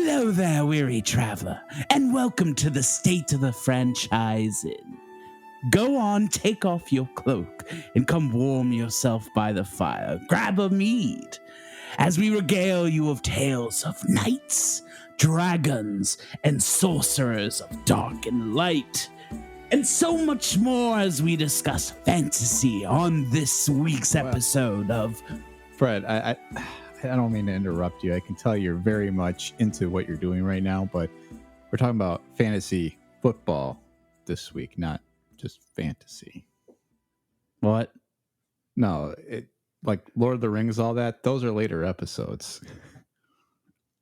Hello there, weary traveler, and welcome to the State of the Franchise Inn. Go on, take off your cloak, and come warm yourself by the fire. Grab a mead, as we regale you of tales of knights, dragons, and sorcerers of dark and light, and so much more as we discuss fantasy on this week's episode of... Fred, I don't mean to interrupt you. I can tell you're very much into what you're doing right now, but we're talking about fantasy football this week, not just fantasy. What? No, like Lord of the Rings, all that. Those are later episodes.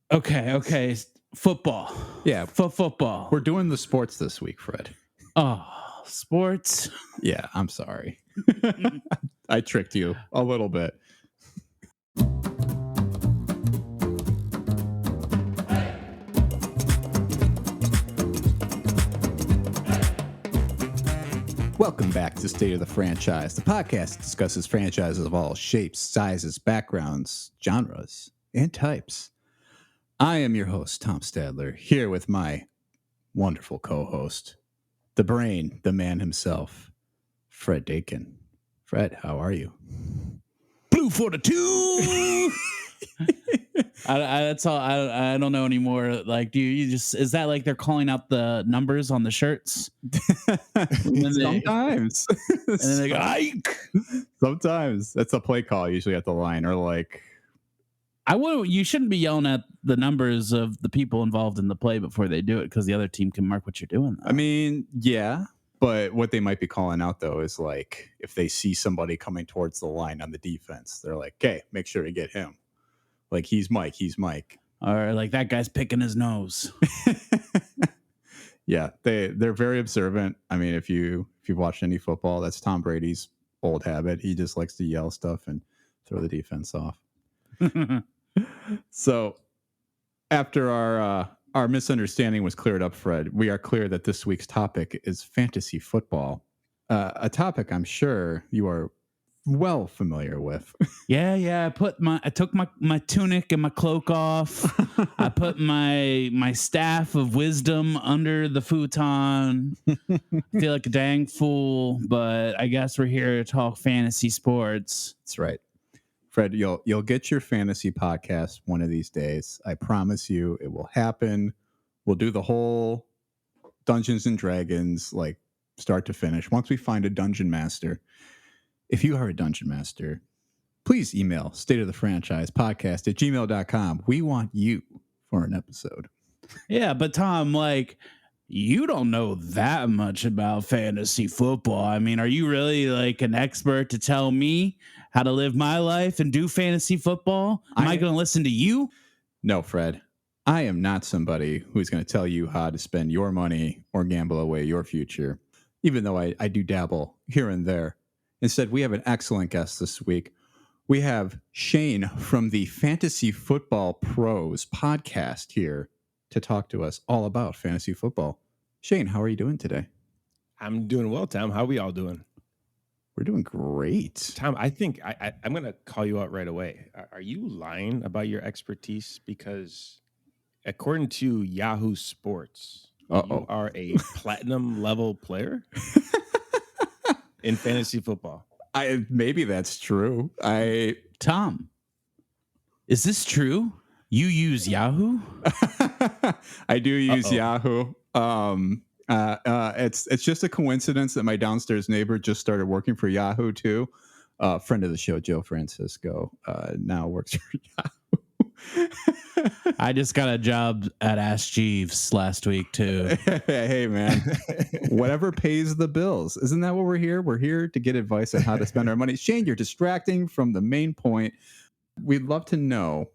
Okay. Football. Yeah. Football. We're doing the sports this week, Fred. Oh, sports? Yeah, I'm sorry. I tricked you a little bit. Welcome back to State of the Franchise, the podcast that discusses franchises of all shapes, sizes, backgrounds, genres, and types. I am your host, Tom Stadler, here with my wonderful co-host, the brain, the man himself, Fred Dakin. Fred, how are you? Blue 42. That's all. I don't know anymore. Like, do you just, is that like they're calling out the numbers on the shirts? Sometimes. And then they go, Ike. Sometimes that's a play call usually at the line, or like, you shouldn't be yelling at the numbers of the people involved in the play before they do it, because the other team can mark what you're doing, though. I mean, yeah, but what they might be calling out though is like if they see somebody coming towards the line on the defense, they're like, "Okay, make sure to get him." Like he's Mike. Or like that guy's picking his nose. Yeah, they're very observant. I mean, if you've watched any football, that's Tom Brady's old habit. He just likes to yell stuff and throw the defense off. So after our misunderstanding was cleared up, Fred, we are clear that this week's topic is fantasy football, a topic I'm sure you are well familiar with. Yeah. I took my tunic and my cloak off. I put my staff of wisdom under the futon. I feel like a dang fool, but I guess we're here to talk fantasy sports. That's right. Fred, you'll get your fantasy podcast one of these days. I promise you it will happen. We'll do the whole Dungeons and Dragons, like start to finish. Once we find a dungeon master. If you are a dungeon master, please email stateofthefranchisepodcast@gmail.com. We want you for an episode. Yeah, but Tom, like, you don't know that much about fantasy football. I mean, are you really like an expert to tell me how to live my life and do fantasy football? Am I going to listen to you? No, Fred. I am not somebody who's going to tell you how to spend your money or gamble away your future, even though I do dabble here and there. Instead, we have an excellent guest this week. We have Shane from the Fantasy Football Pros podcast here to talk to us all about fantasy football. Shane, how are you doing today? I'm doing well, Tom. How are we all doing? We're doing great. Tom, I think I'm going to call you out right away. Are you lying about your expertise? Because according to Yahoo Sports, you are a platinum level player in fantasy football. Maybe that's true. Tom, is this true? You use Yahoo? I do use Yahoo. It's just a coincidence that my downstairs neighbor just started working for Yahoo too. Friend of the show, Joe Francisco, now works for Yahoo. I just got a job at Ask Jeeves last week too. Hey man, whatever pays the bills. Isn't that what we're here? We're here to get advice on how to spend our money. Shane, you're distracting from the main point. We'd love to know,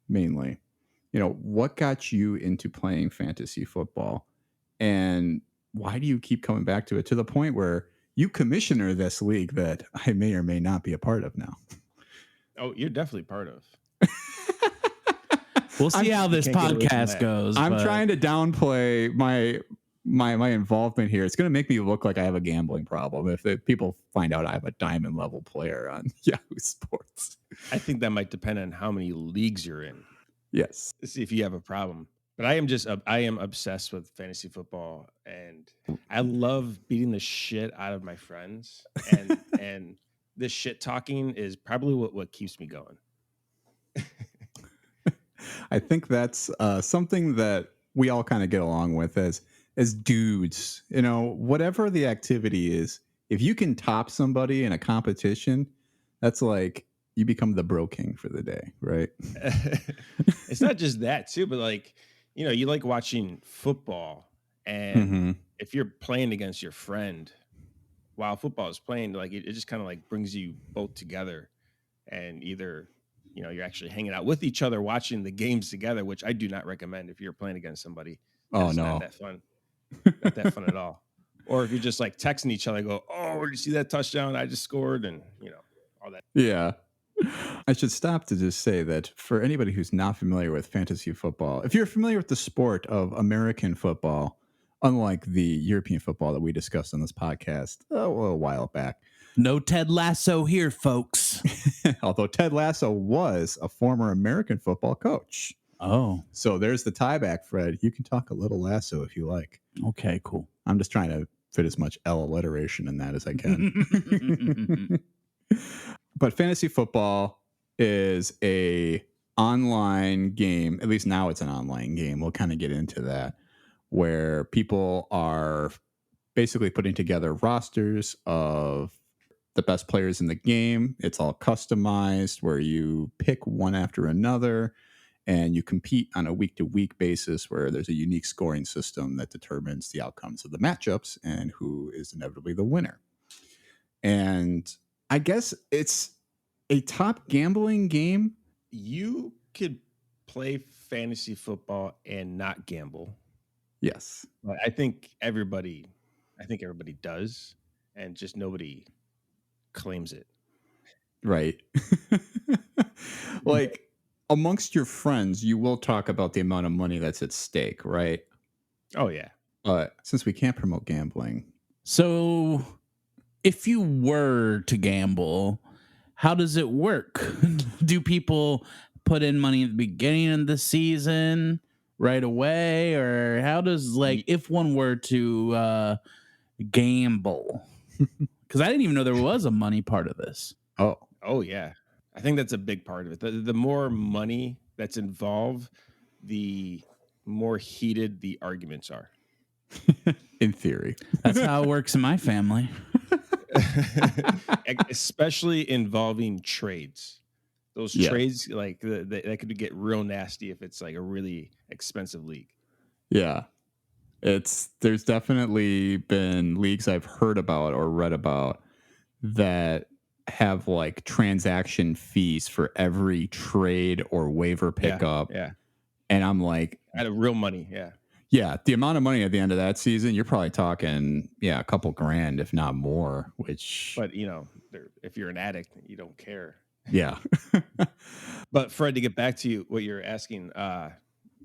mainly, what got you into playing fantasy football, and why do you keep coming back to it to the point where you commissioner this league that I may or may not be a part of now? Oh, you're definitely part of. We'll see how this podcast goes. I'm trying to downplay my involvement here. It's going to make me look like I have a gambling problem if people find out I have a diamond level player on Yahoo Sports. I think that might depend on how many leagues you're in. Yes. to see if you have a problem. But I am obsessed with fantasy football, and I love beating the shit out of my friends, and this shit talking is probably what keeps me going. I think that's something that we all kind of get along with as dudes. You know, whatever the activity is, if you can top somebody in a competition, that's like you become the bro king for the day, right? It's not just that too, but like, you like watching football, and if you're playing against your friend while football is playing, like it just kind of like brings you both together, and either you're actually hanging out with each other watching the games together, which I do not recommend if you're playing against somebody. Oh It's no, not that fun. Not that fun at all. Or if you're just like texting each other, go, "Oh, did you see that touchdown I just scored?" And all that. yeah. I should stop to just say that for anybody who's not familiar with fantasy football, if you're familiar with the sport of American football, unlike the European football that we discussed on this podcast a while back. No Ted Lasso here, folks. Although Ted Lasso was a former American football coach. Oh. So there's the tie back, Fred. You can talk a little Lasso if you like. Okay, cool. I'm just trying to fit as much L alliteration in that as I can. But fantasy football is a online game. At least now it's an online game. We'll kind of get into that, where people are basically putting together rosters of the best players in the game. It's all customized, where you pick one after another and you compete on a week-to-week basis, where there's a unique scoring system that determines the outcomes of the matchups and who is inevitably the winner. And I guess it's a top gambling game. You could play fantasy football and not gamble. Yes. But I think everybody does, and just nobody claims it. Right. Like amongst your friends, you will talk about the amount of money that's at stake, right? Oh yeah. But since we can't promote gambling. So if you were to gamble, how does it work? Do people put in money at the beginning of the season right away? Or how does, like, if one were to gamble? Because I didn't even know there was a money part of this. Oh yeah. I think that's a big part of it. The more money that's involved, the more heated the arguments are. In theory. That's how it works in my family. Especially involving trades. Those trades, like that could get real nasty if it's like a really expensive league. Yeah. There's definitely been leagues I've heard about or read about that have like transaction fees for every trade or waiver pickup. Yeah. And I'm like, out of real money. Yeah. Yeah. The amount of money at the end of that season, you're probably talking, a couple grand, if not more, but if you're an addict, you don't care. Yeah. But Fred, to get back to you, what you're asking,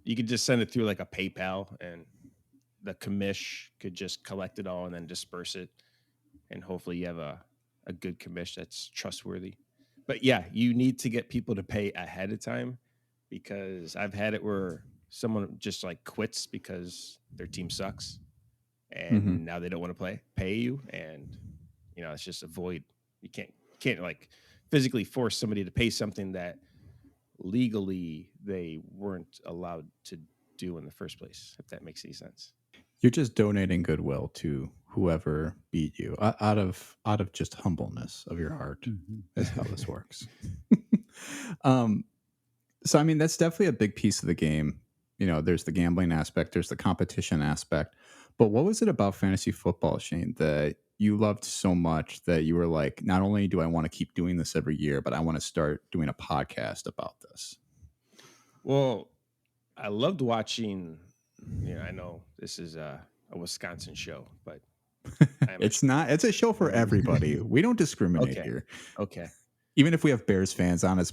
you could just send it through like a PayPal, and the commish could just collect it all and then disperse it. And hopefully you have a good commish that's trustworthy. But yeah, you need to get people to pay ahead of time, because I've had it where someone just like quits because their team sucks, and now they don't want to pay you. And, it's just a void. You can't like physically force somebody to pay something that legally they weren't allowed to do in the first place, if that makes any sense. You're just donating goodwill to whoever beat you out of just humbleness of your heart. Is how this works. So I mean, that's definitely a big piece of the game. There's the gambling aspect, there's the competition aspect. But what was it about fantasy football, Shane, that you loved so much that you were like, not only do I want to keep doing this every year, but I want to start doing a podcast about this? Well, I loved watching. I know this is a Wisconsin show, but it's not. It's a show for everybody. We don't discriminate here. Okay. Even if we have Bears fans on this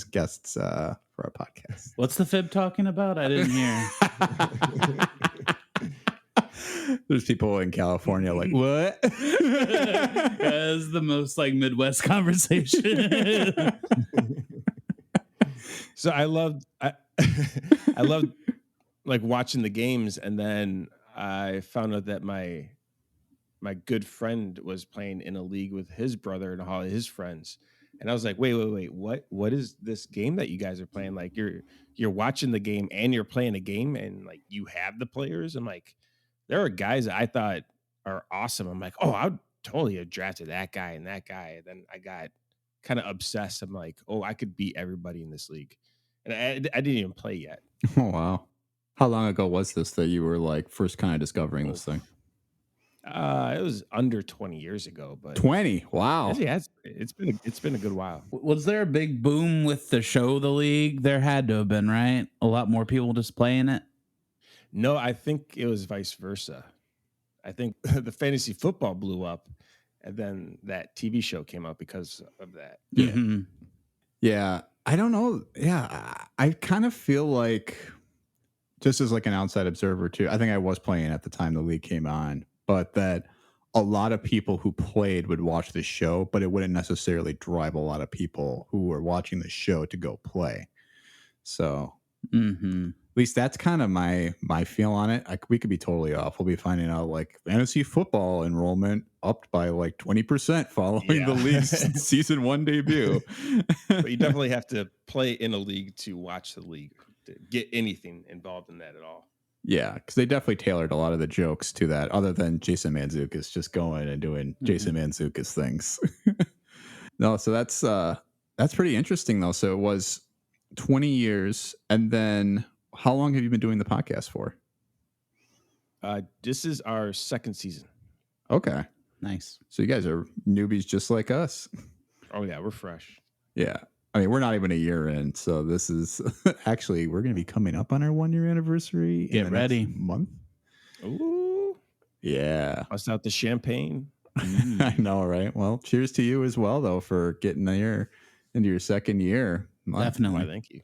guests for our podcast. What's the fib talking about? I didn't hear. There's people in California like, what? That's the most like Midwest conversation. So I loved I loved like watching the games, and then I found out that my good friend was playing in a league with his brother and all his friends. And I was like, wait, what is this game that you guys are playing? Like you're watching the game and you're playing a game, and like you have the players. I'm like, there are guys that I thought are awesome. I'm like, oh, I would totally have drafted that guy and that guy. And then I got kind of obsessed. I'm like, oh, I could beat everybody in this league. And I didn't even play yet. Oh, wow. How long ago was this that you were like first kind of discovering this thing? It was under 20 years ago, but 20. Wow. yeah, it's been a good while. Was there a big boom with the show, The League? There had to have been, right? A lot more people just playing it. No, I think it was vice versa. I think the fantasy football blew up, and then that TV show came out because of that. Yeah. Mm-hmm. Yeah. I don't know. Yeah. I kind of feel like, just as like an outside observer too, I think I was playing at the time the league came on, but that a lot of people who played would watch the show, but it wouldn't necessarily drive a lot of people who were watching the show to go play. So at least that's kind of my feel on it. We could be totally off. We'll be finding out like fantasy football enrollment upped by like 20% following the league's season 1 debut. But you definitely have to play in a league to watch the league, to get anything involved in that at all. Yeah, because they definitely tailored a lot of the jokes to that, other than Jason Mantzoukas just going and doing Jason Mantzoukas things. No, so that's pretty interesting though. So it was 20 years, and then how long have you been doing the podcast for? This is our second season. Okay, nice. So you guys are newbies just like us. Oh yeah, we're fresh. Yeah. I mean, we're not even a year in, so this is actually, we're going to be coming up on our 1-year anniversary. Get ready. Month. Ooh. Yeah. Bust out the champagne. I know, right? Well, cheers to you as well, though, for getting into your second year. Definitely. Thank you.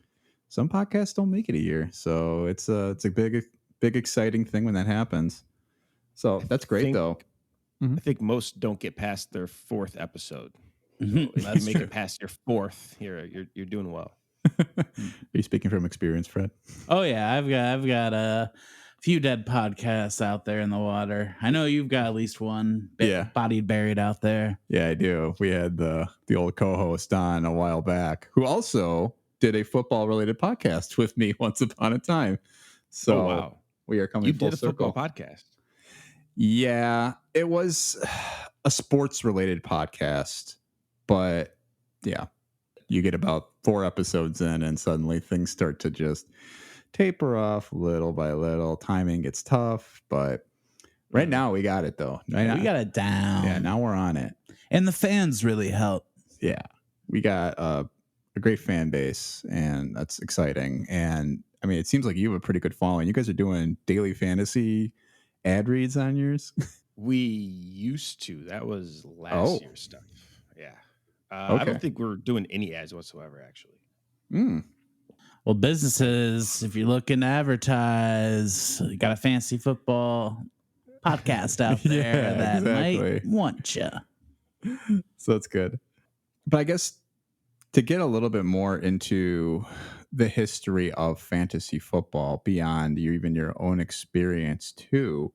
Some podcasts don't make it a year, so it's a big, exciting thing when that happens. So that's great, though. I think most don't get past their 4th episode. So if you make it past your 4th, you're doing well. Are you speaking from experience, Fred? Oh yeah, I've got a few dead podcasts out there in the water. I know you've got at least one. Bodied, buried out there. Yeah, I do. We had the old co-host on a while back, who also did a football-related podcast with me once upon a time. So wow, we are coming full circle. You did a football podcast? Yeah, it was a sports-related podcast. But yeah, you get about 4 episodes in and suddenly things start to just taper off little by little. Timing gets tough, but right now we got it though. We got it down. Yeah, now we're on it. And the fans really help. Yeah, we got a great fan base, and that's exciting. And I mean, it seems like you have a pretty good following. You guys are doing daily fantasy ad reads on yours? We used to. That was last year's stuff. Yeah. Okay. I don't think we're doing any ads whatsoever, actually. Well, businesses, if you're looking to advertise, you got a fantasy football podcast out there that might want you. So that's good. But I guess to get a little bit more into the history of fantasy football beyond your own experience too,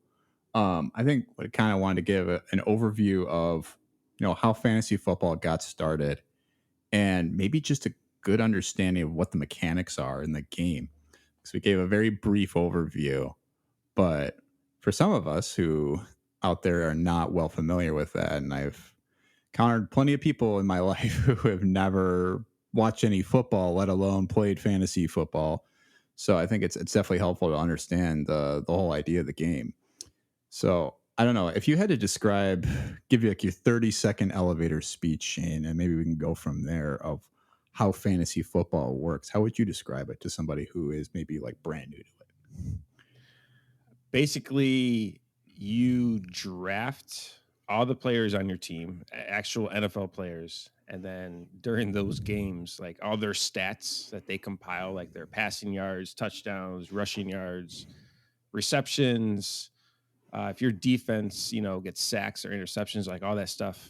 I think I kind of wanted to give an overview of how fantasy football got started, and maybe just a good understanding of what the mechanics are in the game. So we gave a very brief overview, but for some of us who out there are not well familiar with that, and I've encountered plenty of people in my life who have never watched any football, let alone played fantasy football. So I think it's definitely helpful to understand the whole idea of the game. So I don't know if you had to give you like your 30-second elevator speech, Shane, and maybe we can go from there of how fantasy football works. How would you describe it to somebody who is maybe like brand new to it? Basically, you draft all the players on your team, actual NFL players, and then during those games, like all their stats that they compile, like their passing yards, touchdowns, rushing yards, receptions. If your defense, gets sacks or interceptions, like all that stuff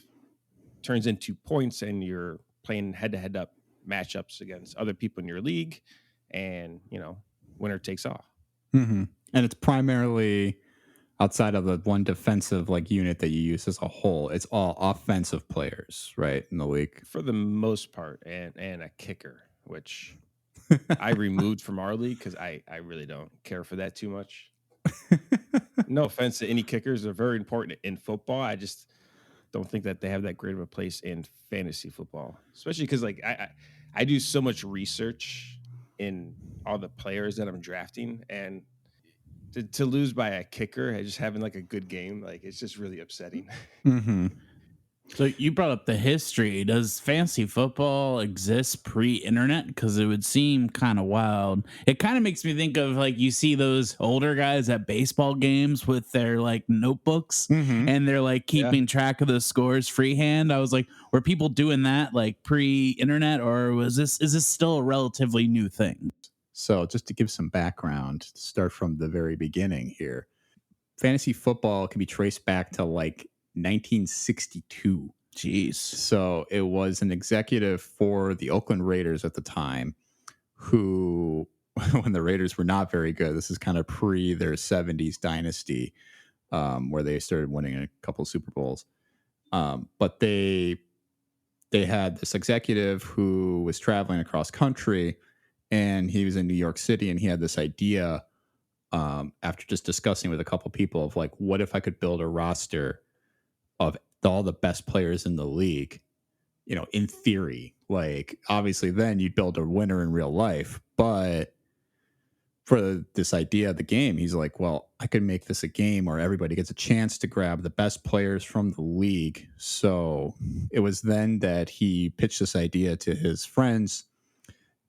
turns into points, and you're playing head-to-head up matchups against other people in your league. and winner takes all. Mm-hmm. And it's primarily outside of the one defensive unit that you use as a whole. It's all offensive players, right, in the league for the most part, and a kicker, which I removed from our league because I really don't care for that too much. No offense to any kickers, they're very important in football. I just don't think that they have that great of a place in fantasy football, especially because I do so much research in all the players that I'm drafting, and to lose by a kicker and just having a good game, it's just really upsetting. Mm-hmm. So you brought up the history. Does fantasy football exist pre-internet? Because it would seem kind of wild. It kind of makes me think of you see those older guys at baseball games with their notebooks, and they're keeping track of the scores freehand. I was like, were people doing that pre-internet, or is this still a relatively new thing? So just to give some background, to start from the very beginning here, fantasy football can be traced back to 1962. Jeez. So it was an executive for the Oakland Raiders at the time who, when the Raiders were not very good, this is kind of pre their 70s dynasty, where they started winning a couple of Super Bowls. But they had this executive who was traveling across country, and he was in New York City, and he had this idea after just discussing with a couple people of what if I could build a roster of all the best players in the league, in theory. Obviously then you'd build a winner in real life, but for this idea of the game, he's like, well, I could make this a game where everybody gets a chance to grab the best players from the league. So it was then that he pitched this idea to his friends,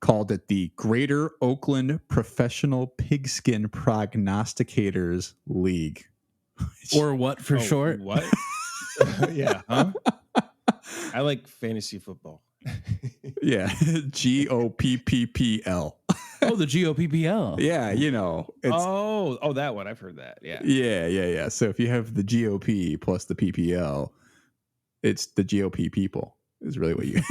called it the Greater Oakland Professional Pigskin Prognosticators League. Or what for short? What? Yeah. Huh? I like fantasy football. Yeah. GOPPPL. Oh, the GOPPL. Yeah, it's that one. I've heard that. Yeah. Yeah. So if you have the GOP plus the PPL, it's the GOP people is really what you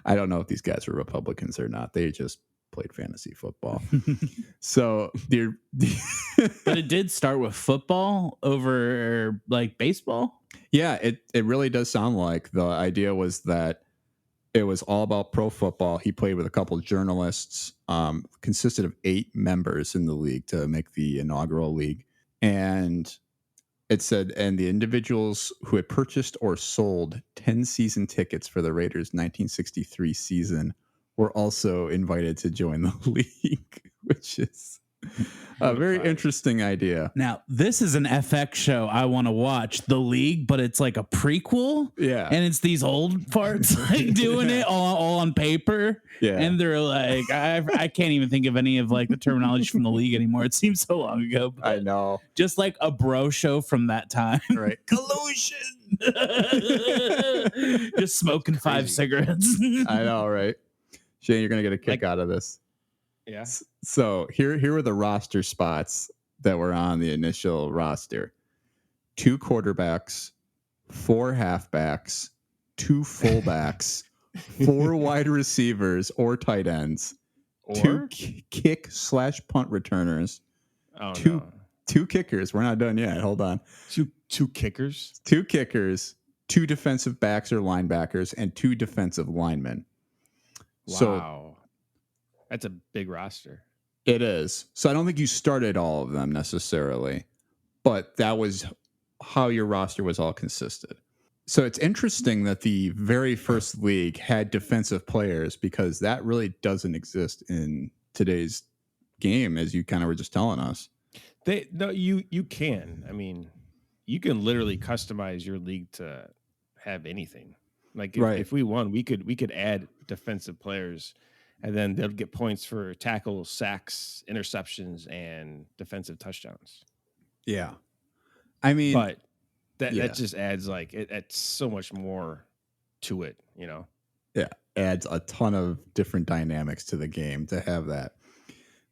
I don't know if these guys were Republicans or not. They just played fantasy football. So but it did start with football over baseball. Yeah, it really does sound like the idea was that it was all about pro football. He played with a couple of journalists, consisted of 8 members in the league to make the inaugural league. And it said, and the individuals who had purchased or sold 10 season tickets for the Raiders' 1963 season were also invited to join the league, which is a very interesting idea. Now, this is an FX show I want to watch, The League, but it's like a prequel. Yeah. And it's these old farts doing it all on paper. Yeah. And they're I can't even think of any of the terminology from The League anymore. It seems so long ago. I know. Just like a bro show from that time. Right. Collusion. Just smoking 5 cigarettes. I know, right? Shane, you're going to get a kick out of this. Yeah. So here were the roster spots that were on the initial roster: 2 quarterbacks, 4 halfbacks, 2 fullbacks, 4 wide receivers or tight ends, 2 kick/punt returners, 2 kickers. We're not done yet. Hold on. 2 kickers, 2 kickers, 2 defensive backs or linebackers, and 2 defensive linemen. Wow. So that's a big roster. It is. So I don't think you started all of them necessarily, but that was how your roster was all consisted. So it's interesting that the very first league had defensive players, because that really doesn't exist in today's game, as you kind of were just telling us. You can. I mean, you can literally customize your league to have anything. If we won, we could add defensive players, and then they'll get points for tackles, sacks, interceptions, and defensive touchdowns. Yeah. I mean, but that just adds it's so much more to it, Yeah. Adds a ton of different dynamics to the game to have that.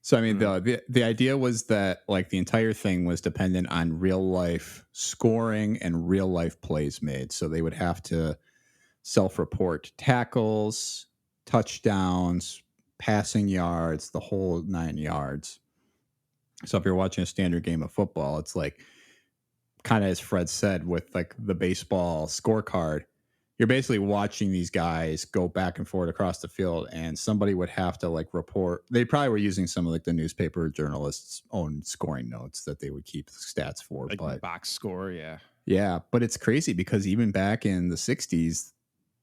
So, I mean, the idea was that the entire thing was dependent on real life scoring and real life plays made. So they would have to self-report tackles, touchdowns, passing yards, the whole 9 yards. So if you're watching a standard game of football, it's like kind of as Fred said with like the baseball scorecard, you're basically watching these guys go back and forth across the field, and somebody would have to like report. They probably were using some of like the newspaper journalists' own scoring notes that they would keep stats for, like but box score, yeah. But it's crazy because even back in the 60s,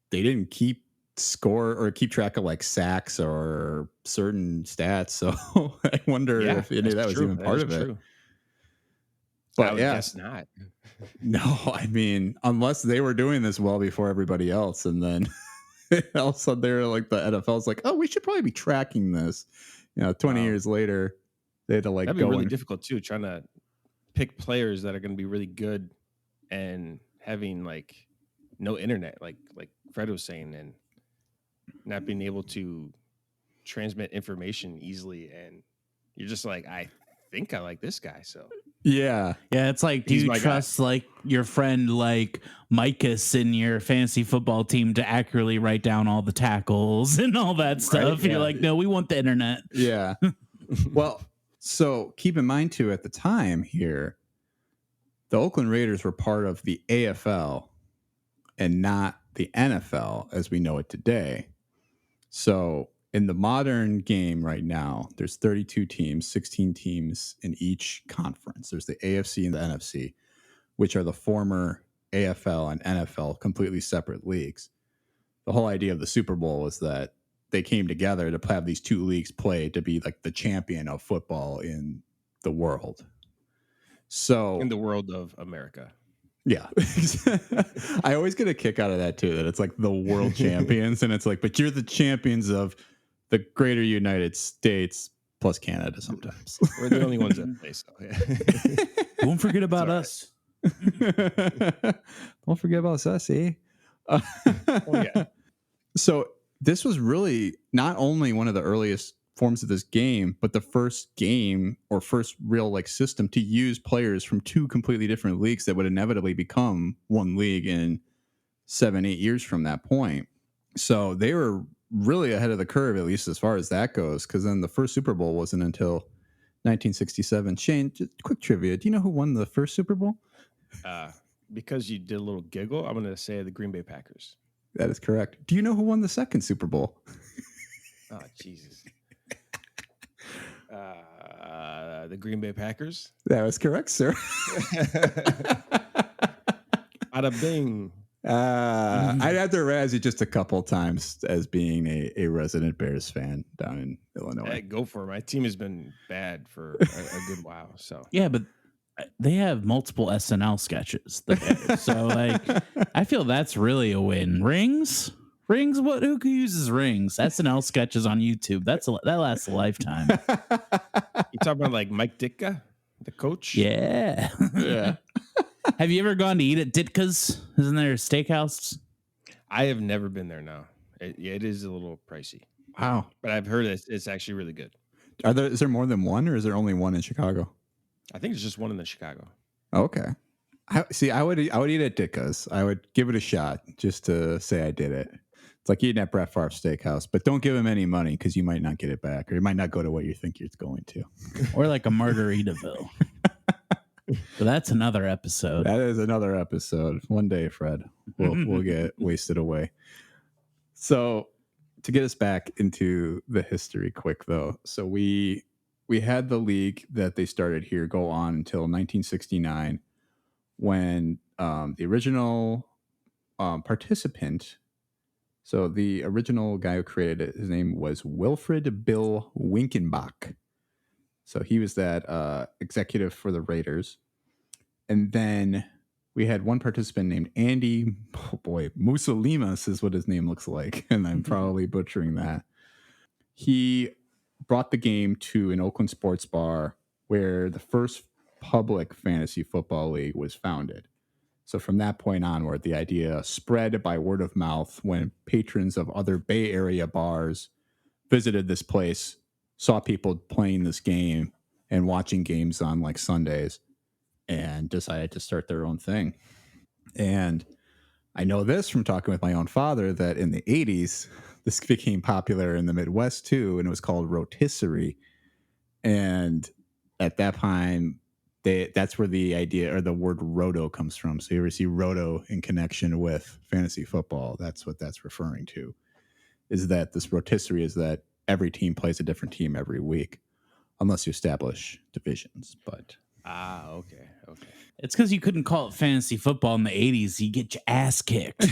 they didn't keep score or keep track of like sacks or certain stats. So I wonder if any of that was even part of it. But I would guess not. No, I mean, unless they were doing this well before everybody else, and then all of a sudden they're like the NFL's like, oh, we should probably be tracking this. 20 years later, they had to like that'd be really difficult too, trying to pick players that are going to be really good and having like no internet, like Fred was saying, and not being able to transmit information easily. And you're just like, I think I like this guy, so yeah. It's like, do you trust like your friend like Micus in your fantasy football team to accurately write down all the tackles and all that stuff? Right? You're like, no, we want the internet. Yeah. Well, so keep in mind too, at the time here, the Oakland Raiders were part of the AFL and not the NFL as we know it today. So in the modern game right now, there's 32 teams, 16 teams in each conference. There's the AFC and the NFC, which are the former AFL and NFL completely separate leagues. The whole idea of the Super Bowl is that they came together to have these two leagues play to be like the champion of football in the world. So in the world of America. Yeah. I always get a kick out of that too, that it's like the world champions, and it's like, but you're the champions of the greater United States plus Canada sometimes. We're the only ones that play, so yeah. Don't forget about us. Don't forget about us, eh? Oh, yeah. So this was really not only one of the earliest forms of this game, but the first game or first real like system to use players from two completely different leagues that would inevitably become one league in 7-8 years from that point. So they were really ahead of the curve, at least as far as that goes, because then the first Super Bowl wasn't until 1967. Shane, just quick trivia. Do you know who won the first Super Bowl? Because you did a little giggle, I'm going to say the Green Bay Packers. That is correct. Do you know who won the second Super Bowl? Oh, Jesus. The Green Bay Packers. That was correct, sir. Bada bing. I'd have to razz you just a couple times as being a resident Bears fan down in Illinois. Hey, go for it. My team has been bad for a good while. So yeah, but they have multiple SNL sketches. So like, I feel that's really a win. Rings. What? Who uses rings? SNL sketches on YouTube. That lasts a lifetime. You talking about like Mike Ditka, the coach? Yeah. Yeah. Have you ever gone to eat at Ditka's? Isn't there a steakhouse? I have never been there. No, it is a little pricey. Wow, but I've heard it's actually really good. Is there more than one, or is there only one in Chicago? I think it's just one in the Chicago. Okay. I would eat at Ditka's. I would give it a shot just to say I did it. It's like eating at Brett Favre's Steakhouse, but don't give him any money because you might not get it back, or it might not go to what you think it's going to. Or like a Margaritaville. But that's another episode. That is another episode. One day, Fred, we'll get wasted away. So to get us back into the history quick, though. So we had the league that they started here go on until 1969 when the original participant, so the original guy who created it, his name was Wilfred Bill Winkenbach. So he was that executive for the Raiders. And then we had one participant named Andy, Musolimas is what his name looks like. And I'm probably butchering that. He brought the game to an Oakland sports bar where the first public fantasy football league was founded. So from that point onward, the idea spread by word of mouth when patrons of other Bay Area bars visited this place, saw people playing this game and watching games on like Sundays, and decided to start their own thing. And I know this from talking with my own father that in the 80s, this became popular in the Midwest too, and it was called rotisserie. And at that time, that's where the idea or the word roto comes from. So you ever see roto in connection with fantasy football? That's what that's referring to. Is that this rotisserie is that every team plays a different team every week, unless you establish divisions. But okay. It's because you couldn't call it fantasy football in the 80s. You get your ass kicked.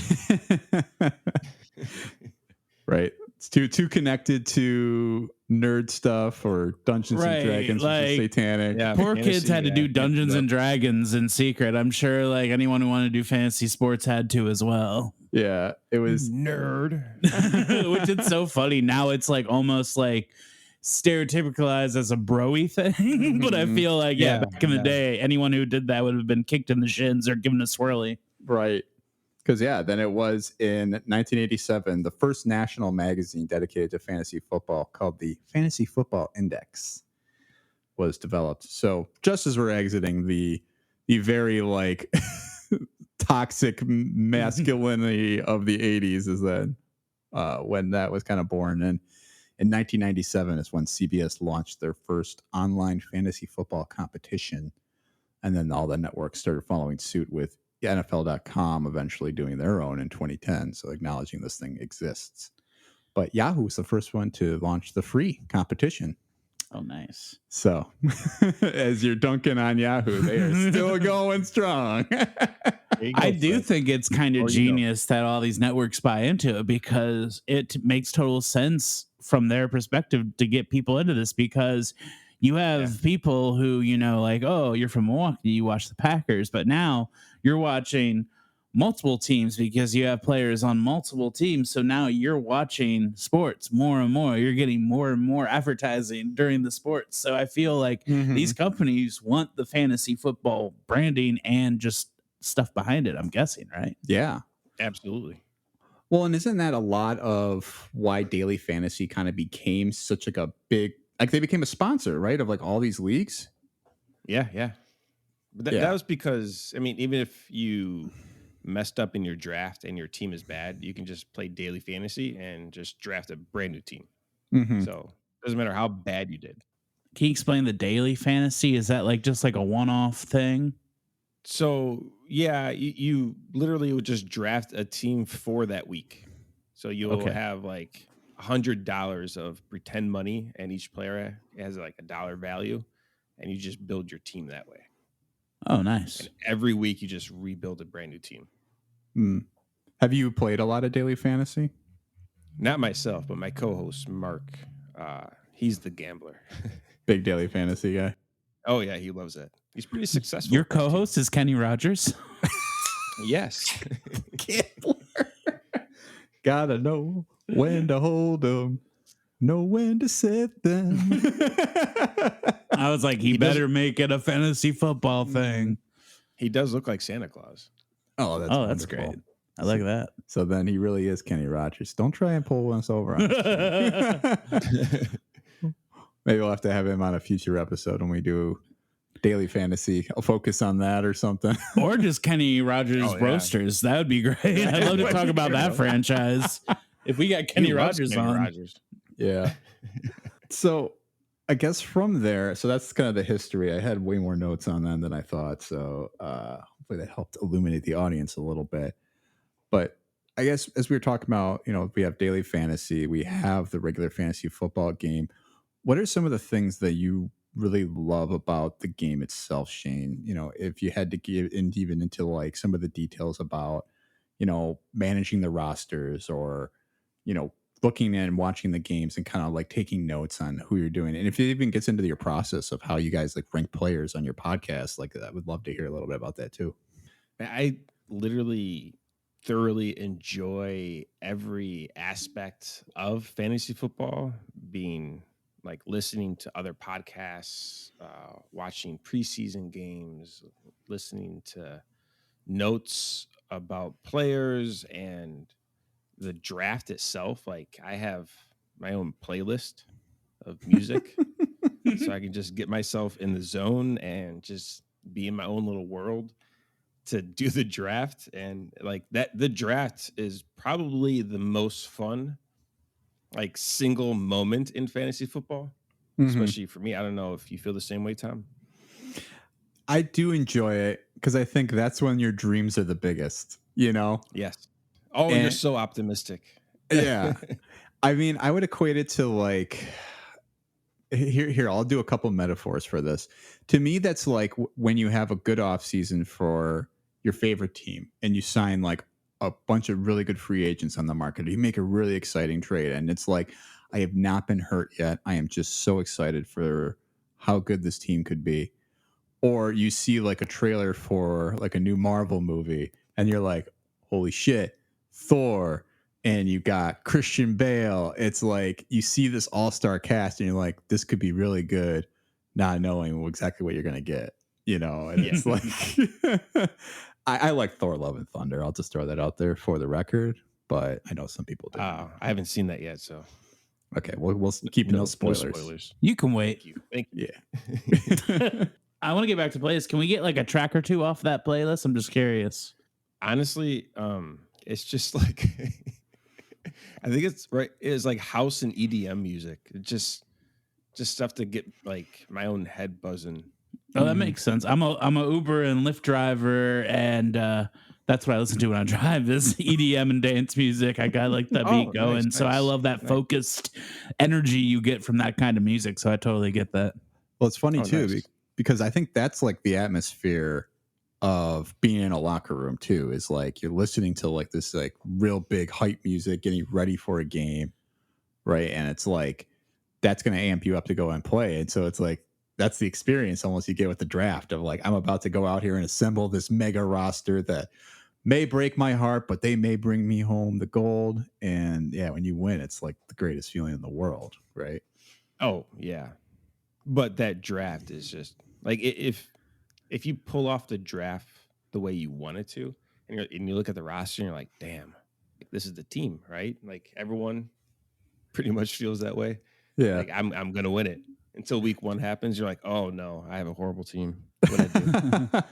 right, it's too connected to nerd stuff or Dungeons and Right, Dragons, like, which is satanic. Yeah, Poor fantasy, kids had to do can't Dungeons keep and up. Dragons in secret. I'm sure like anyone who wanted to do fantasy sports had to as well. Yeah, it was Nerd. Which is so funny. Now it's like almost like stereotypicalized as a broy thing. But I feel like, back in the day, anyone who did that would have been kicked in the shins or given a swirly. right. Because, then it was in 1987, the first national magazine dedicated to fantasy football called the Fantasy Football Index was developed. So just as we're exiting the very like toxic masculinity of the 80s is that when that was kind of born. And in 1997 is when CBS launched their first online fantasy football competition. And then all the networks started following suit with NFL.com eventually doing their own in 2010. So acknowledging this thing exists. But Yahoo was the first one to launch the free competition. Oh, nice. So as you're dunking on Yahoo, they are still going strong. I do think it's kind of genius that all these networks buy into it because it makes total sense from their perspective to get people into this because you have people who, like, oh, you're from Milwaukee, you watch the Packers, but now you're watching multiple teams because you have players on multiple teams. So now you're watching sports more and more. You're getting more and more advertising during the sports. So I feel like these companies want the fantasy football branding and just stuff behind it, I'm guessing, right? Yeah, absolutely. Well, and isn't that a lot of why daily fantasy kind of became such like a big, like they became a sponsor, right? Of like all these leagues. Yeah. But that was because, I mean, even if you messed up in your draft and your team is bad, you can just play daily fantasy and just draft a brand new team. So it doesn't matter how bad you did. Can you explain the daily fantasy? Is that like just like a one-off thing? So you literally would just draft a team for that week. So you'll have like $100 of pretend money, and each player has like $1 value, and you just build your team that way. Oh, nice! And every week you just rebuild a brand new team. Have you played a lot of daily fantasy? Not myself, but my co-host Mark. He's the gambler. Big daily fantasy guy. Oh yeah, he loves it. He's pretty successful. Your co-host is Kenny Rogers. Yes. Gambler. Gotta know when to hold them, know when to set them. I was like, he better make it a fantasy football thing. He does look like Santa Claus. Oh, that's great. I like that. So then he really is Kenny Rogers. Don't try and pull us over on us. Maybe we'll have to have him on a future episode when we do daily fantasy. I'll focus on that or something. Or just Kenny Rogers roasters. That would be great. I'd love to talk about that franchise. If we got Kenny Rogers on. Yeah. So I guess from there, so that's kind of the history. I had way more notes on that than I thought. So hopefully that helped illuminate the audience a little bit. But I guess as we were talking about, we have daily fantasy, we have the regular fantasy football game. What are some of the things that you really love about the game itself, Shane? If you had to give even into like some of the details about, managing the rosters or, looking and watching the games and kind of like taking notes on who you're doing. And if it even gets into your process of how you guys like rank players on your podcast, like I would love to hear a little bit about that too. I literally thoroughly enjoy every aspect of fantasy football, being like listening to other podcasts, watching preseason games, listening to notes about players and the draft itself. Like I have my own playlist of music so I can just get myself in the zone and just be in my own little world to do the draft. And like that, the draft is probably the most fun like single moment in fantasy football, especially for me. I don't know if you feel the same way, Tom. I do enjoy it because I think that's when your dreams are the biggest, you know? Yes. Oh, you're And so optimistic. yeah. I mean, I would equate it to like here I'll do a couple metaphors for this. To me, that's like when you have a good off season for your favorite team and you sign like a bunch of really good free agents on the market. You make a really exciting trade, and it's like I have not been hurt yet. I am just so excited for how good this team could be. Or you see like a trailer for like a new Marvel movie and you're like, holy shit, Thor, and you got Christian Bale. It's like you see this all-star cast and you're like, this could be really good, not knowing exactly what you're gonna get, you know. And it's like I like Thor Love and Thunder. I'll just throw that out there for the record, but I know some people do. I haven't seen that yet, so okay, we'll keep no spoilers. No spoilers. You can wait. Thank you. Yeah. I want to get back to playlists. Can we get like a track or two off that playlist? I'm just curious. Honestly, it's just like I think it's right. It's like house and EDM music. Just stuff to get like my own head buzzing. Oh, that makes sense. I'm a Uber and Lyft driver, and that's what I listen to when I drive. Is EDM and dance music. I got like that beat going, so I love that focused energy you get from that kind of music. So I totally get that. Well, it's funny too because I think that's like the atmosphere of being in a locker room too. Is like you're listening to like this like real big hype music, getting ready for a game, right? And it's like that's going to amp you up to go and play. And so it's like that's the experience almost you get with the draft of like I'm about to go out here and assemble this mega roster that may break my heart, but they may bring me home the gold. And yeah, when you win, it's like the greatest feeling in the world, right? Oh yeah, but that draft is just like if you pull off the draft the way you want it to, and you look at the roster and you're like, damn, this is the team, right? Like everyone pretty much feels that way. Yeah, like I'm gonna win it. Until week 1 happens, you're like, oh no, I have a horrible team. What I do?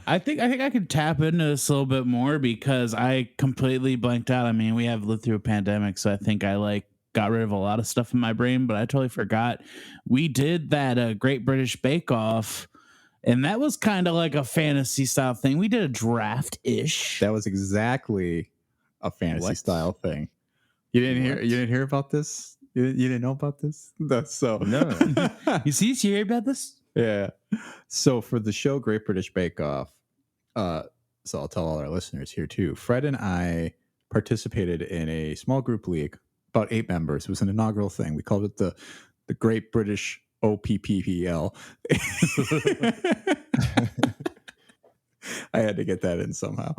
I think I could tap into this a little bit more because I completely blanked out. I mean, we have lived through a pandemic, so I think I like got rid of a lot of stuff in my brain, but I totally forgot we did that Great British Bake Off. And that was kind of like a fantasy style thing. We did a draft ish. That was exactly a fantasy style thing. You didn't hear about this? You didn't know about this? So no. You hear about this? Yeah. So for the show Great British Bake Off, so I'll tell all our listeners here too. Fred and I participated in a small group league, about 8 members. It was an inaugural thing. We called it the Great British OPPPL. I had to get that in somehow.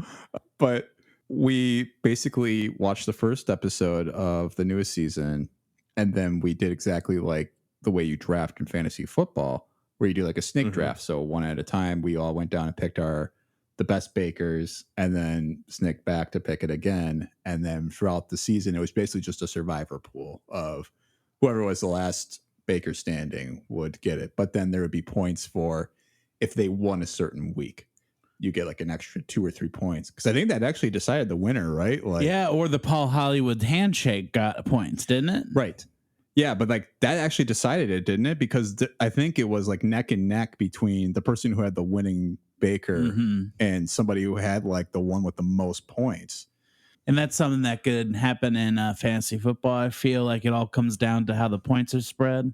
But we basically watched the first episode of the newest season, and then we did exactly like the way you draft in fantasy football, where you do like a snake draft. So one at a time, we all went down and picked the best bakers, and then sneaked back to pick it again. And then throughout the season, it was basically just a survivor pool of whoever was the last baker standing would get it. But then there would be points for if they won a certain week. You get like an extra 2 or 3 points, because I think that actually decided the winner, right? Like, yeah, or the Paul Hollywood handshake got points, didn't it? Right. Yeah, but like that actually decided it, didn't it? Because I think it was like neck and neck between the person who had the winning baker and somebody who had like the one with the most points. And that's something that could happen in fantasy football. I feel like it all comes down to how the points are spread.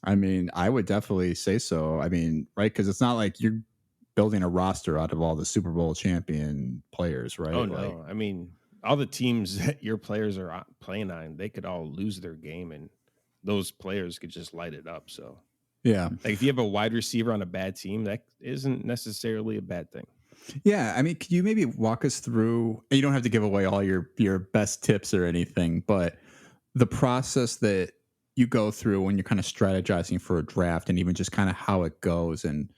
I mean, I would definitely say so. I mean, right? Because it's not like you're building a roster out of all the Super Bowl champion players, right? Oh no, I mean, all the teams that your players are playing on, they could all lose their game, and those players could just light it up. So yeah, like if you have a wide receiver on a bad team, that isn't necessarily a bad thing. Yeah, I mean, could you maybe walk us through? You don't have to give away all your best tips or anything, but the process that you go through when you're kind of strategizing for a draft, and even just kind of how it goes, and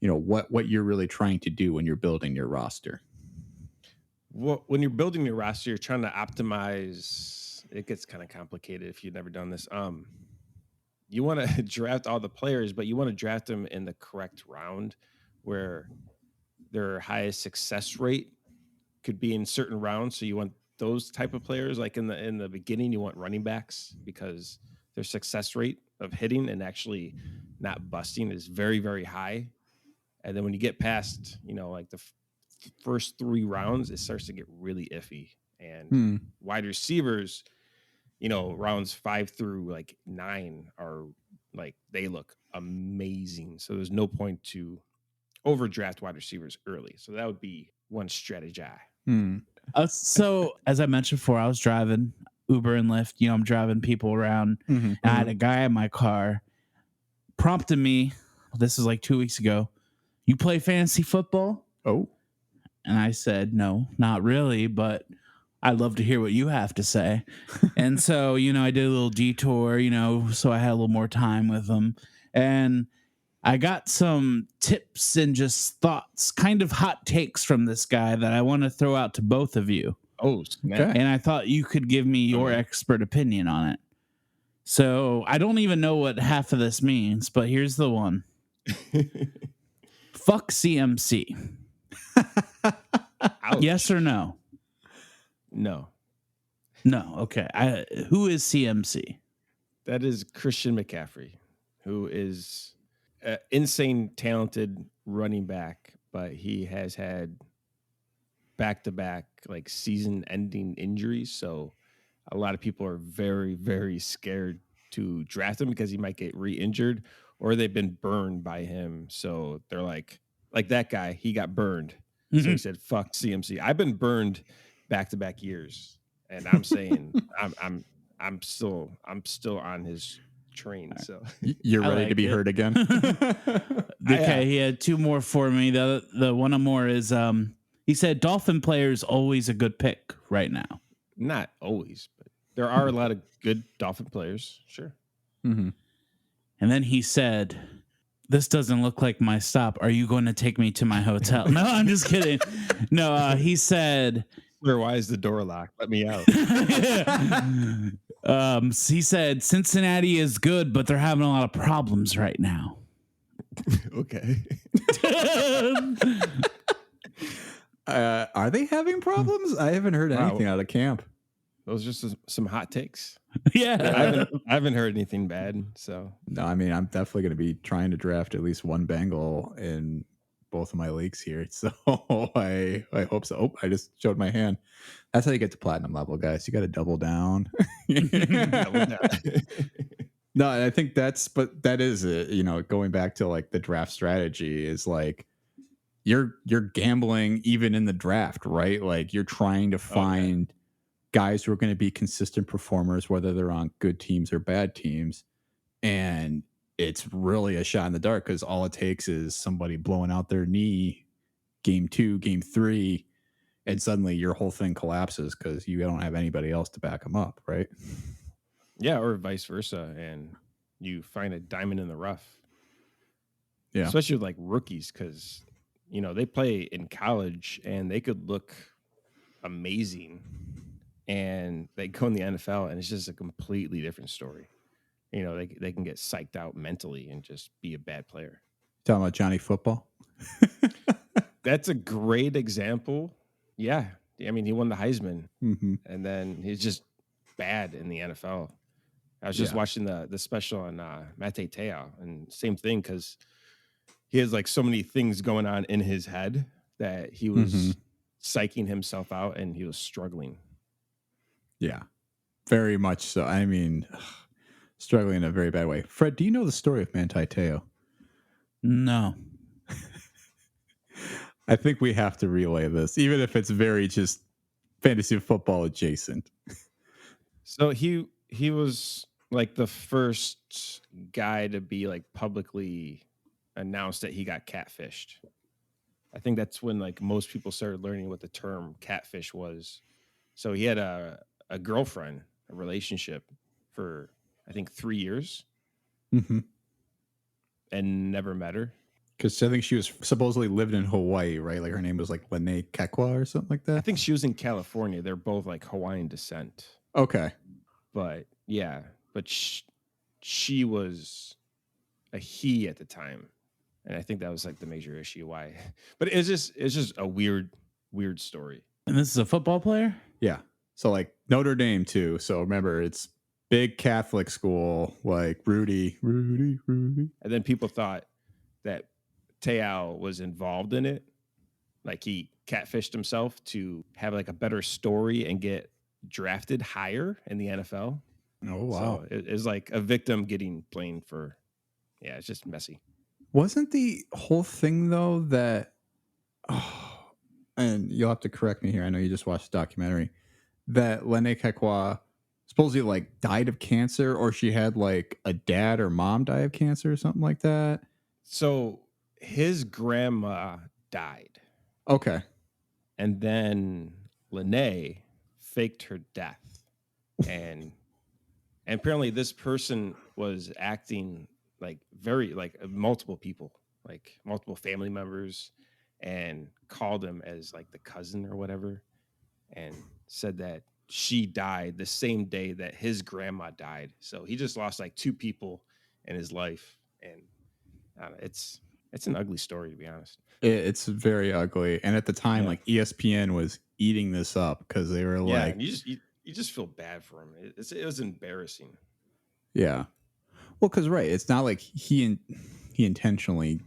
what you're really trying to do when you're building your roster. Well, when you're building your roster, you're trying to optimize. It gets kind of complicated if you've never done this. You want to draft all the players, but you want to draft them in the correct round, where their highest success rate could be in certain rounds. So you want those type of players. Like in the beginning, you want running backs because their success rate of hitting and actually not busting is very, very high. And then when you get past, like the first 3 rounds, it starts to get really iffy. And wide receivers, rounds 5 through like 9 are like, they look amazing. So there's no point to overdraft wide receivers early. So that would be one strategy. So as I mentioned before, I was driving Uber and Lyft. I'm driving people around. And I had a guy in my car prompted me. This is like 2 weeks ago. You play fantasy football? Oh. And I said, no, not really, but I'd love to hear what you have to say. And so, I did a little detour, so I had a little more time with him. And I got some tips and just thoughts, kind of hot takes from this guy that I want to throw out to both of you. Oh, snap. And I thought you could give me your expert opinion on it. So I don't even know what half of this means, but here's the one. Fuck CMC. Yes or no? No. No. Okay. Who is CMC? That is Christian McCaffrey, who is an insane talented running back, but he has had back-to-back like season-ending injuries. So a lot of people are very, very scared to draft him because he might get re-injured, or they've been burned by him. So they're like that guy, he got burned. So he said, fuck CMC. I've been burned back-to-back years. And I'm saying I'm still on his train. So you're ready to be hurt again. Okay, he had 2 more for me. The one more is he said Dolphin players always a good pick right now. Not always, but there are a lot of good Dolphin players. Sure. And then he said, this doesn't look like my stop. Are you going to take me to my hotel? No, I'm just kidding. No, he said, why is the door locked? Let me out. He said Cincinnati is good, but they're having a lot of problems right now. Okay. Are they having problems? I haven't heard anything out of camp. Those are just some hot takes. Yeah. I haven't heard anything bad. So no, I mean, I'm definitely going to be trying to draft at least one Bengal in both of my leagues here. So I hope so. Oh, I just showed my hand. That's how you get to platinum level, guys. You got to double down. No, I think that is it. Going back to like the draft strategy is like you're gambling even in the draft, right? Like you're trying to find guys who are going to be consistent performers, whether they're on good teams or bad teams. And it's really a shot in the dark because all it takes is somebody blowing out their knee game 2, game 3, and suddenly your whole thing collapses because you don't have anybody else to back them up, right? Yeah, or vice versa. And you find a diamond in the rough. Yeah. Especially with like rookies because, they play in college and they could look amazing and they go in the NFL and it's just a completely different story. They can get psyched out mentally and just be a bad player. Talking about Johnny Football? That's a great example. Yeah. I mean, he won the Heisman and then he's just bad in the NFL. I was just watching the special on Mate Teo and same thing because he has like so many things going on in his head that he was psyching himself out and he was struggling. Yeah, very much so. I mean, struggling in a very bad way. Fred, do you know the story of Manti Te'o? No. I think we have to relay this, even if it's very just fantasy football adjacent. So he was like the first guy to be like publicly announced that he got catfished. I think that's when like most people started learning what the term catfish was. So he had a girlfriend, a relationship for I think 3 years and never met her. Because I think she was supposedly lived in Hawaii, right? Like her name was like Lene Kekwa or something like that. I think she was in California. They're both like Hawaiian descent. Okay. But yeah, but she was a he at the time. And I think that was like the major issue why. But it's just a weird story. And this is a football player? Yeah. So like Notre Dame too. So remember, it's big Catholic school, like Rudy. And then people thought that Te'o was involved in it. Like he catfished himself to have like a better story and get drafted higher in the NFL. Oh, wow. So it was like a victim getting blamed for, yeah, it's just messy. Wasn't the whole thing though that, and you'll have to correct me here, I know you just watched the documentary, that Lene Kekwa supposedly like died of cancer, or she had like a dad or mom die of cancer or something like that? So his grandma died. Okay. And then Lene faked her death. And apparently this person was acting like multiple people, like multiple family members, and called him as like the cousin or whatever, and said that she died the same day that his grandma died. So he just lost like 2 people in his life. And I don't know, it's an ugly story, to be honest. It's very ugly. And at the time, like ESPN was eating this up because they were like, and you just feel bad for him. It was embarrassing. Yeah. Well, because right, it's not like he intentionally,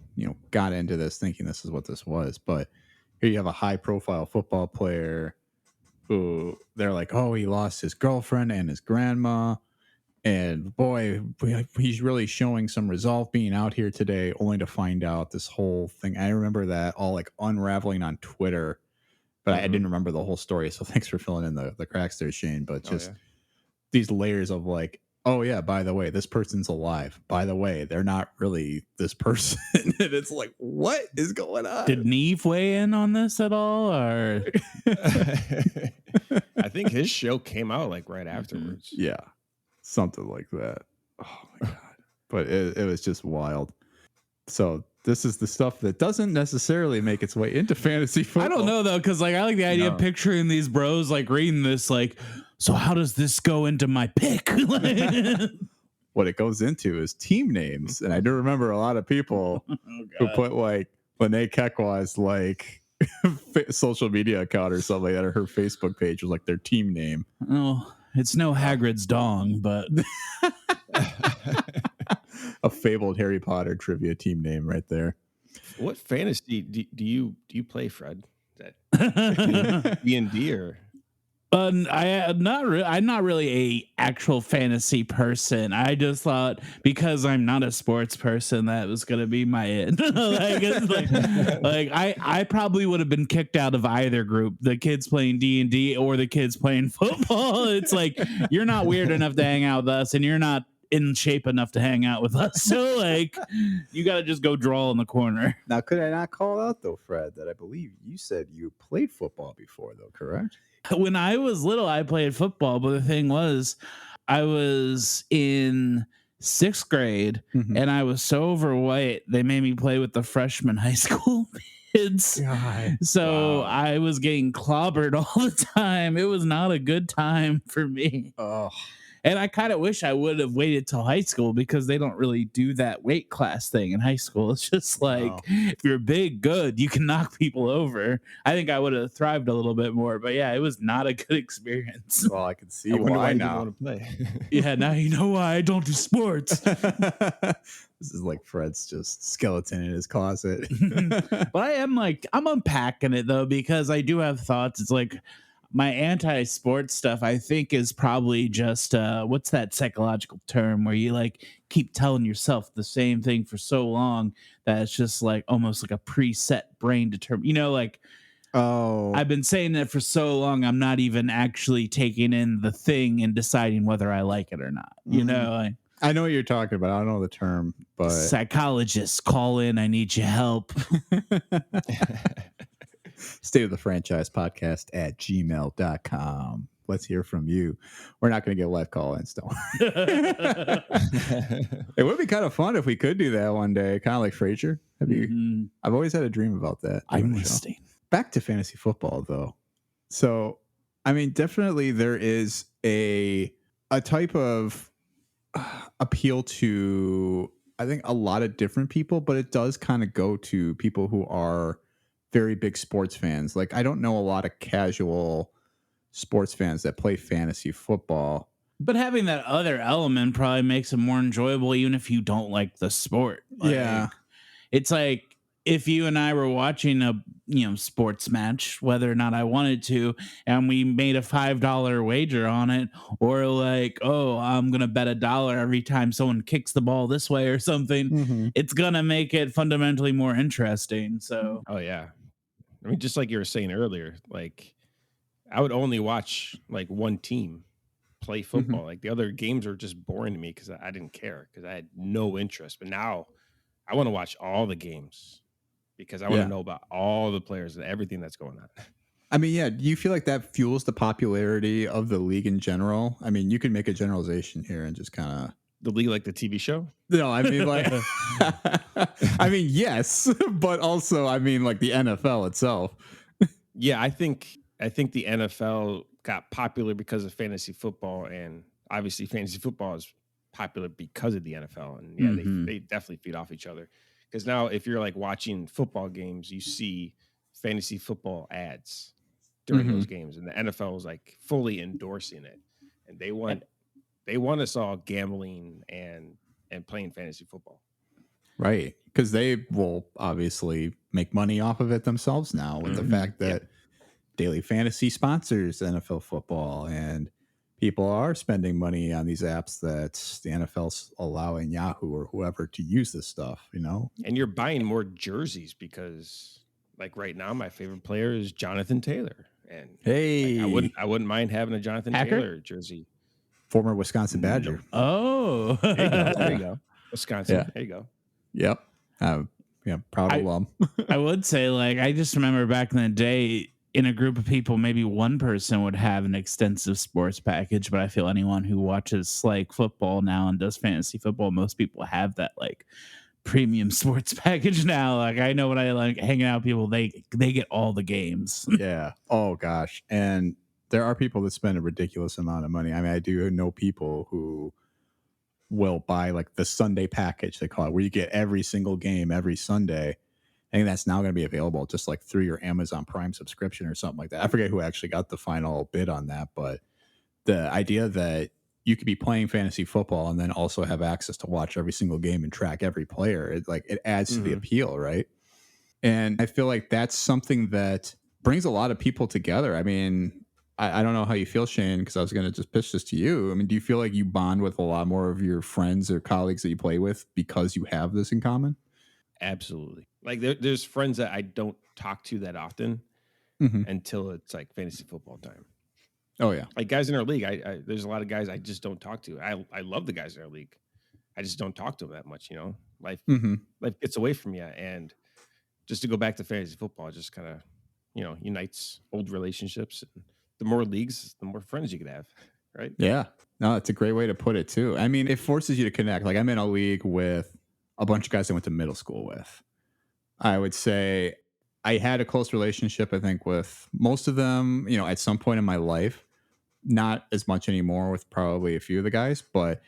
got into this thinking this is what this was. But here you have a high profile football player who they're like, oh, he lost his girlfriend and his grandma. And boy, he's really showing some resolve being out here today, only to find out this whole thing. I remember that all like unraveling on Twitter, but I didn't remember the whole story. So thanks for filling in the cracks there, Shane. But just these layers of like, oh yeah, by the way, this person's alive. By the way, they're not really this person. And it's like, what is going on? Did Neve weigh in on this at all? Or I think his show came out like right afterwards. Yeah. Something like that. Oh my God. But it was just wild. So this is the stuff that doesn't necessarily make its way into fantasy football. I don't know though, because like I like the idea of picturing these bros like reading this, like, so how does this go into my pick? What it goes into is team names, and I do remember a lot of people who put like Lene Kekwa's like social media account or something like that, or her Facebook page was like their team name. Oh, it's no Hagrid's dong, but a fabled Harry Potter trivia team name right there. What fantasy do you play, Fred? That D&D or? I'm not really a actual fantasy person. I just thought because I'm not a sports person that was gonna be my end. I probably would have been kicked out of either group. The kids playing D&D or the kids playing football. It's like you're not weird enough to hang out with us, and you're not in shape enough to hang out with us. So like you gotta just go draw in the corner. Now, could I not call out though, Fred, that I believe you said you played football before though, correct? When I was little, I played football, but the thing was, I was in 6th grade and I was so overweight, they made me play with the freshman high school kids. God. So I was getting clobbered all the time. It was not a good time for me. Oh. And I kind of wish I would have waited till high school because they don't really do that weight class thing in high school. It's just like, if you're big, good, you can knock people over. I think I would have thrived a little bit more. But yeah, it was not a good experience. Well, I can see why now. Want to play. Yeah, now you know why I don't do sports. This is like Fred's just skeleton in his closet. But I'm unpacking it though, because I do have thoughts. It's like, my anti-sports stuff, I think, is probably just what's that psychological term where you like keep telling yourself the same thing for so long that it's just like almost like a preset brain like, I've been saying that for so long, I'm not even actually taking in the thing and deciding whether I like it or not. I know what you're talking about. I don't know the term, but psychologists, call in. I need your help. State of the Franchise Podcast at gmail.com. Let's hear from you. We're not going to get live call-ins, though. It would be kind of fun if we could do that one day, kind of like Frasier. I've always had a dream about that. I'm listening. Back to fantasy football, though. So, I mean, definitely there is a type of appeal to, I think, a lot of different people, but it does kind of go to people who are very big sports fans. Like, I don't know a lot of casual sports fans that play fantasy football. But having that other element probably makes it more enjoyable, even if you don't like the sport. Yeah. It's like if you and I were watching a sports match, whether or not I wanted to, and we made a $5 wager on it, or like, oh, I'm gonna bet $1 every time someone kicks the ball this way or something. Mm-hmm. It's gonna make it fundamentally more interesting. So, oh yeah, I mean, just like you were saying earlier, like I would only watch like one team play football. Like the other games were just boring to me because I didn't care because I had no interest. But now I want to watch all the games because I want to know about all the players and everything that's going on. I mean, yeah, do you feel like that fuels the popularity of the league in general? I mean, you can make a generalization here and just kind of the league, like the TV show. No, I mean, like, I mean, yes, but also, I mean, like the NFL itself. Yeah, I think the NFL got popular because of fantasy football, and obviously, fantasy football is popular because of the NFL. And yeah, they definitely feed off each other. Because now, if you're like watching football games, you see fantasy football ads during those games, and the NFL was like fully endorsing it, and they want us all gambling and playing fantasy football. Right. Because they will obviously make money off of it themselves now with the fact that Daily Fantasy sponsors NFL football and people are spending money on these apps that the NFL's allowing Yahoo or whoever to use this stuff, you know? And you're buying more jerseys because like right now, my favorite player is Jonathan Taylor. And hey, like, I wouldn't mind having a Jonathan Taylor jersey. Former Wisconsin Badger. Oh, there you go. Wisconsin. Yeah. There you go. Yep. Yeah, proud alum. I would say, like, I just remember back in the day, in a group of people, maybe one person would have an extensive sports package, but I feel anyone who watches like football now and does fantasy football, most people have that like premium sports package now. Like I know when I like hanging out with people, they get all the games. Yeah. Oh gosh. And there are people that spend a ridiculous amount of money. I mean, I do know people who will buy like the Sunday package, they call it, where you get every single game every Sunday. I think that's now going to be available just like through your Amazon Prime subscription or something like that. I forget who actually got the final bid on that, but the idea that you could be playing fantasy football and then also have access to watch every single game and track every player, it adds to the appeal, right? And I feel like that's something that brings a lot of people together. I mean, I don't know how you feel, Shane, because I was going to just pitch this to you. I mean, do you feel like you bond with a lot more of your friends or colleagues that you play with because you have this in common? Absolutely. Like there's friends that I don't talk to that often until it's like fantasy football time. Oh yeah. Like guys in our league, I there's a lot of guys I just don't talk to. I love the guys in our league. I just don't talk to them that much, you know. Life gets away from you, and just to go back to fantasy football, just kind of, you know, unites old relationships. And the more leagues, the more friends you could have, right? Yeah. No, it's a great way to put it too. I mean, it forces you to connect. Like I'm in a league with a bunch of guys I went to middle school with. I would say I had a close relationship, I think, with most of them, you know, at some point in my life. Not as much anymore with probably a few of the guys, but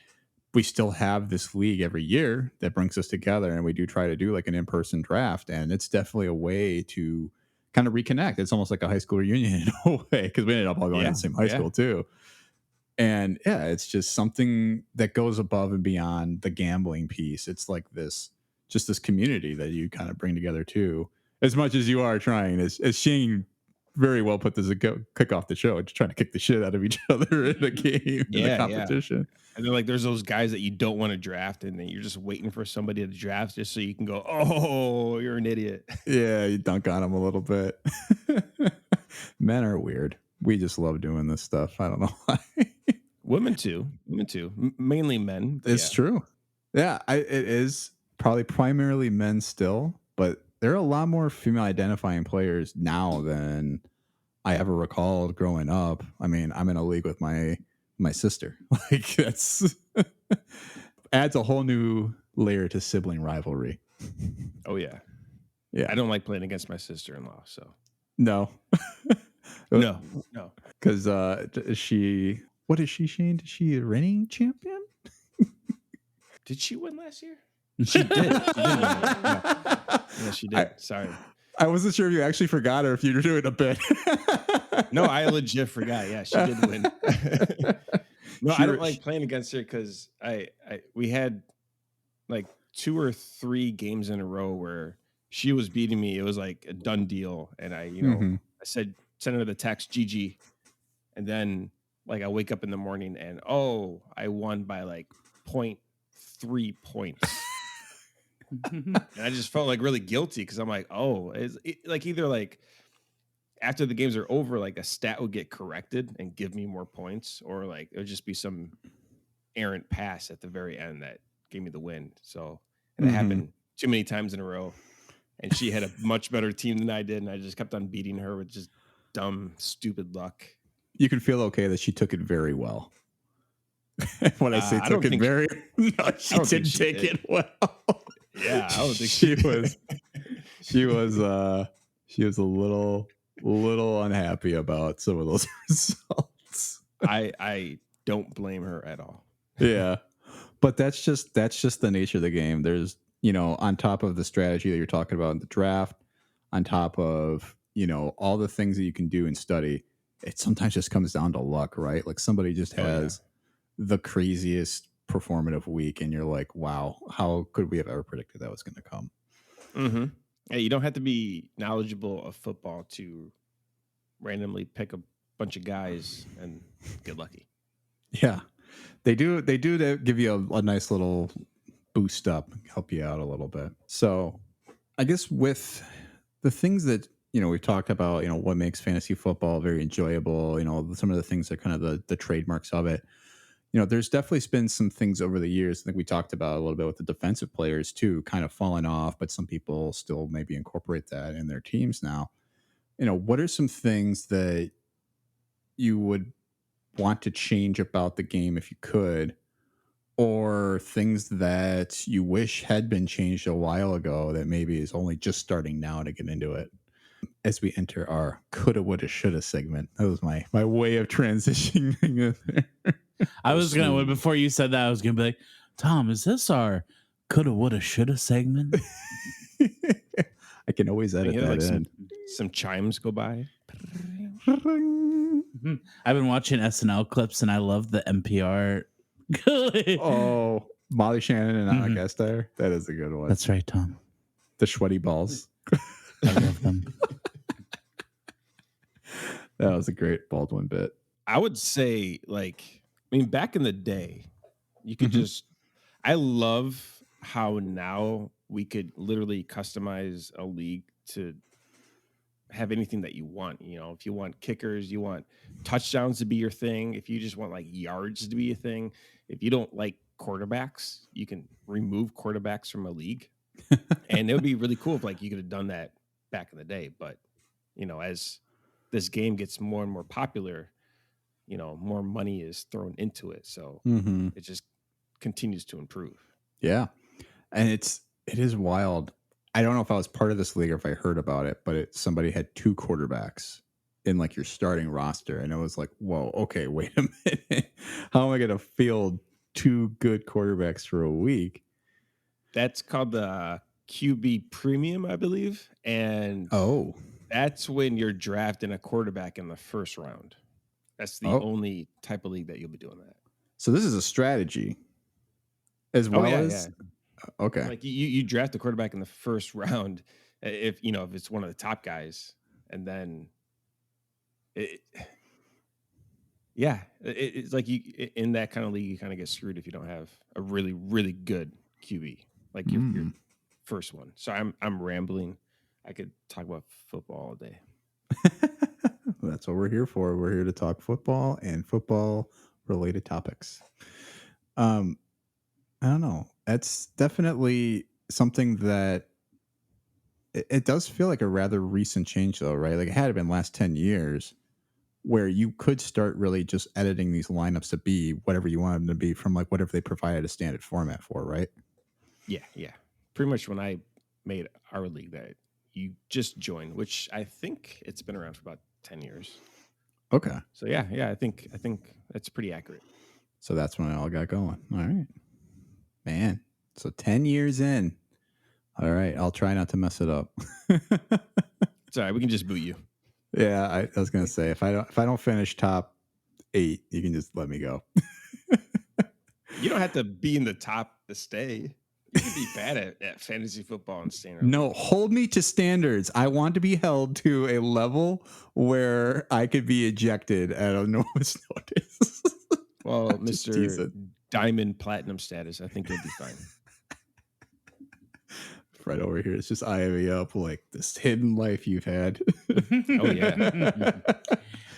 we still have this league every year that brings us together, and we do try to do like an in-person draft, and it's definitely a way to kind of reconnect. It's almost like a high school reunion in a way, because we ended up all going to the same high school too. And yeah, it's just something that goes above and beyond the gambling piece. It's like this community that you kind of bring together too, as much as you are trying, as Shane very well put this, kick off the show, just trying to kick the shit out of each other in a game, in the competition. And then like there's those guys that you don't want to draft, and then you're just waiting for somebody to draft just so you can go, oh, you're an idiot. Yeah, you dunk on them a little bit. Men are weird. We just love doing this stuff. I don't know why. Women too. Mainly men. It's true. Yeah, it is probably primarily men still, but there are a lot more female identifying players now than I ever recalled growing up. I mean, I'm in a league with my sister. Like that's adds a whole new layer to sibling rivalry. Oh yeah. Yeah. I don't like playing against my sister-in-law, so. No. No. Because what is she, Shane? Is she a reigning champion? Did she win last year? She did. Yeah, she did. Sorry. I wasn't sure if you actually forgot or if you were doing a bit. No, I legit forgot. Yeah, she did win. No, I don't like playing against her because we had like 2 or 3 games in a row where she was beating me. It was like a done deal, and I sent her the text GG, and then like I wake up in the morning and I won by like 0.3 points. And I just felt like really guilty because I'm like, like either like after the games are over, like a stat would get corrected and give me more points, or like it would just be some errant pass at the very end that gave me the win. So, and it happened too many times in a row. And she had a much better team than I did, and I just kept on beating her with just dumb, stupid luck. You can feel okay that she took it very well. When I say took it very, no, she didn't take it well. Yeah, I don't think she was. She was a little unhappy about some of those results. I don't blame her at all. Yeah, but that's just the nature of the game. There's, on top of the strategy that you're talking about in the draft, on top of, all the things that you can do and study, it sometimes just comes down to luck, right? Like somebody just has the craziest performative week, and you're like, wow, how could we have ever predicted that was going to come? Mm-hmm. Yeah, you don't have to be knowledgeable of football to randomly pick a bunch of guys and get lucky. Yeah, they do to give you a nice little boost up, help you out a little bit. So I guess with the things that, we've talked about, what makes fantasy football very enjoyable, some of the things that are kind of the trademarks of it. There's definitely been some things over the years. I think we talked about a little bit with the defensive players too, kind of falling off, but some people still maybe incorporate that in their teams now. What are some things that you would want to change about the game if you could, or things that you wish had been changed a while ago that maybe is only just starting now to get into it? As we enter our coulda, woulda, shoulda segment. That was my way of transitioning there. I was gonna, before you said that, I was gonna be like, Tom, is this our coulda, woulda, shoulda segment? I can always edit that like in. Some chimes go by. I've been watching SNL clips and I love the NPR. Oh, Molly Shannon and Anna guest there. That is a good one. That's right, Tom. The sweaty balls. I love them. That was a great Baldwin bit. I would say, back in the day, you could just. I love how now we could literally customize a league to have anything that you want. If you want kickers, you want touchdowns to be your thing. If you just want like yards to be a thing. If you don't like quarterbacks, you can remove quarterbacks from a league. And it would be really cool if you could have done that back in the day. But, as this game gets more and more popular, more money is thrown into it. So it just continues to improve. Yeah. And it is wild. I don't know if I was part of this league or if I heard about it, but somebody had 2 quarterbacks in your starting roster. And I was like, whoa, okay, wait a minute. How am I going to field 2 good quarterbacks for a week? That's called the QB premium, I believe. And that's when you're drafting a quarterback in the first round. That's the only type of league that you'll be doing that. So this is a strategy as well as... Yeah. Okay. You draft the quarterback in the first round if it's one of the top guys, and then it's like you in that kind of league you kind of get screwed if you don't have a really, really good QB your first one. So I'm rambling. I could talk about football all day. That's what we're here for. We're here to talk football and football related topics. I don't know. That's definitely something that it does feel like a rather recent change though, right? Like it had been last 10 years where you could start really just editing these lineups to be whatever you want them to be from whatever they provided a standard format for, right? Yeah. Pretty much when I made our league that you just joined, which I think it's been around for about 10 years. Okay. So yeah, I think that's pretty accurate. So that's when it all got going. All right. Man, so 10 years in. All right, I'll try not to mess it up. Sorry, we can just boot you. Yeah, I was gonna say if I don't finish top 8, you can just let me go. You don't have to be in the top to stay. You can be bad at fantasy football and stay in our No, league. hold me to standards. I want to be held to a level where I could be ejected at a notice. Well, Mr. Diamond Platinum status, I think you'll be fine. Fred over here is just eyeing me up like this hidden life you've had. Oh, yeah.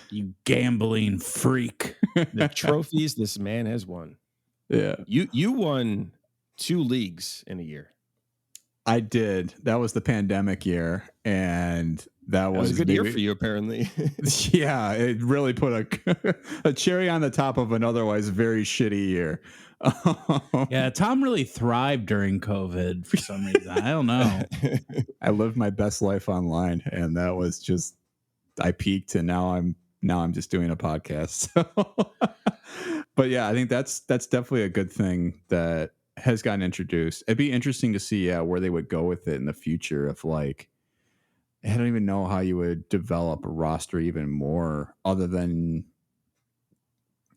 You gambling freak. The trophies this man has won. Yeah. You won 2 leagues in a year. I did. That was the pandemic year, and that was a good year for you, apparently. Yeah, it really put a cherry on the top of an otherwise very shitty year. Yeah, Tom really thrived during COVID for some reason. I don't know. I lived my best life online, and that was just I peaked, and now I'm just doing a podcast. But yeah, I think that's definitely a good thing that has gotten introduced. It'd be interesting to see where they would go with it in the future. Of like, I don't even know how you would develop a roster even more, other than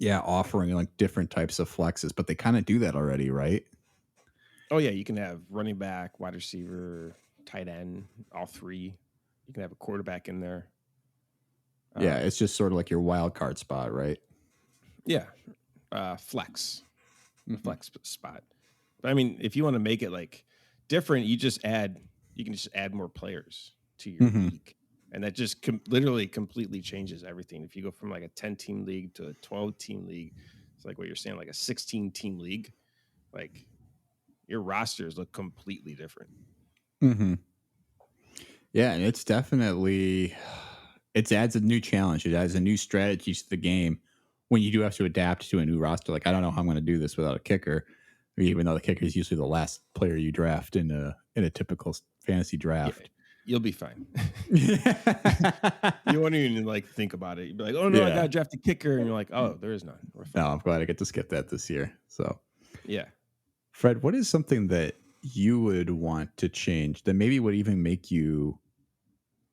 offering like different types of flexes. But they kind of do that already, right? Oh yeah, you can have running back, wide receiver, tight end, all 3. You can have a quarterback in there. Yeah, it's just sort of like your wild card spot, right? Yeah, flex spot. But I mean, if you want to make it like different, you can just add more players to your league, and that just literally completely changes everything. If you go from like a 10-team league to a 12-team league, it's like what you're saying, like a 16-team league, like your rosters look completely different. Yeah, and it's definitely it adds a new challenge. It adds a new strategy to the game when you do have to adapt to a new roster. Like, I don't know how I'm going to do this without a kicker, even though the kicker is usually the last player you draft in a typical fantasy draft. Yeah, you'll be fine. You won't even like think about it. You'd be like, oh no, I got to draft a kicker, and you're like, oh, there is none. No, I'm glad I get to skip that this year. So yeah, Fred, what is something that you would want to change that maybe would even make you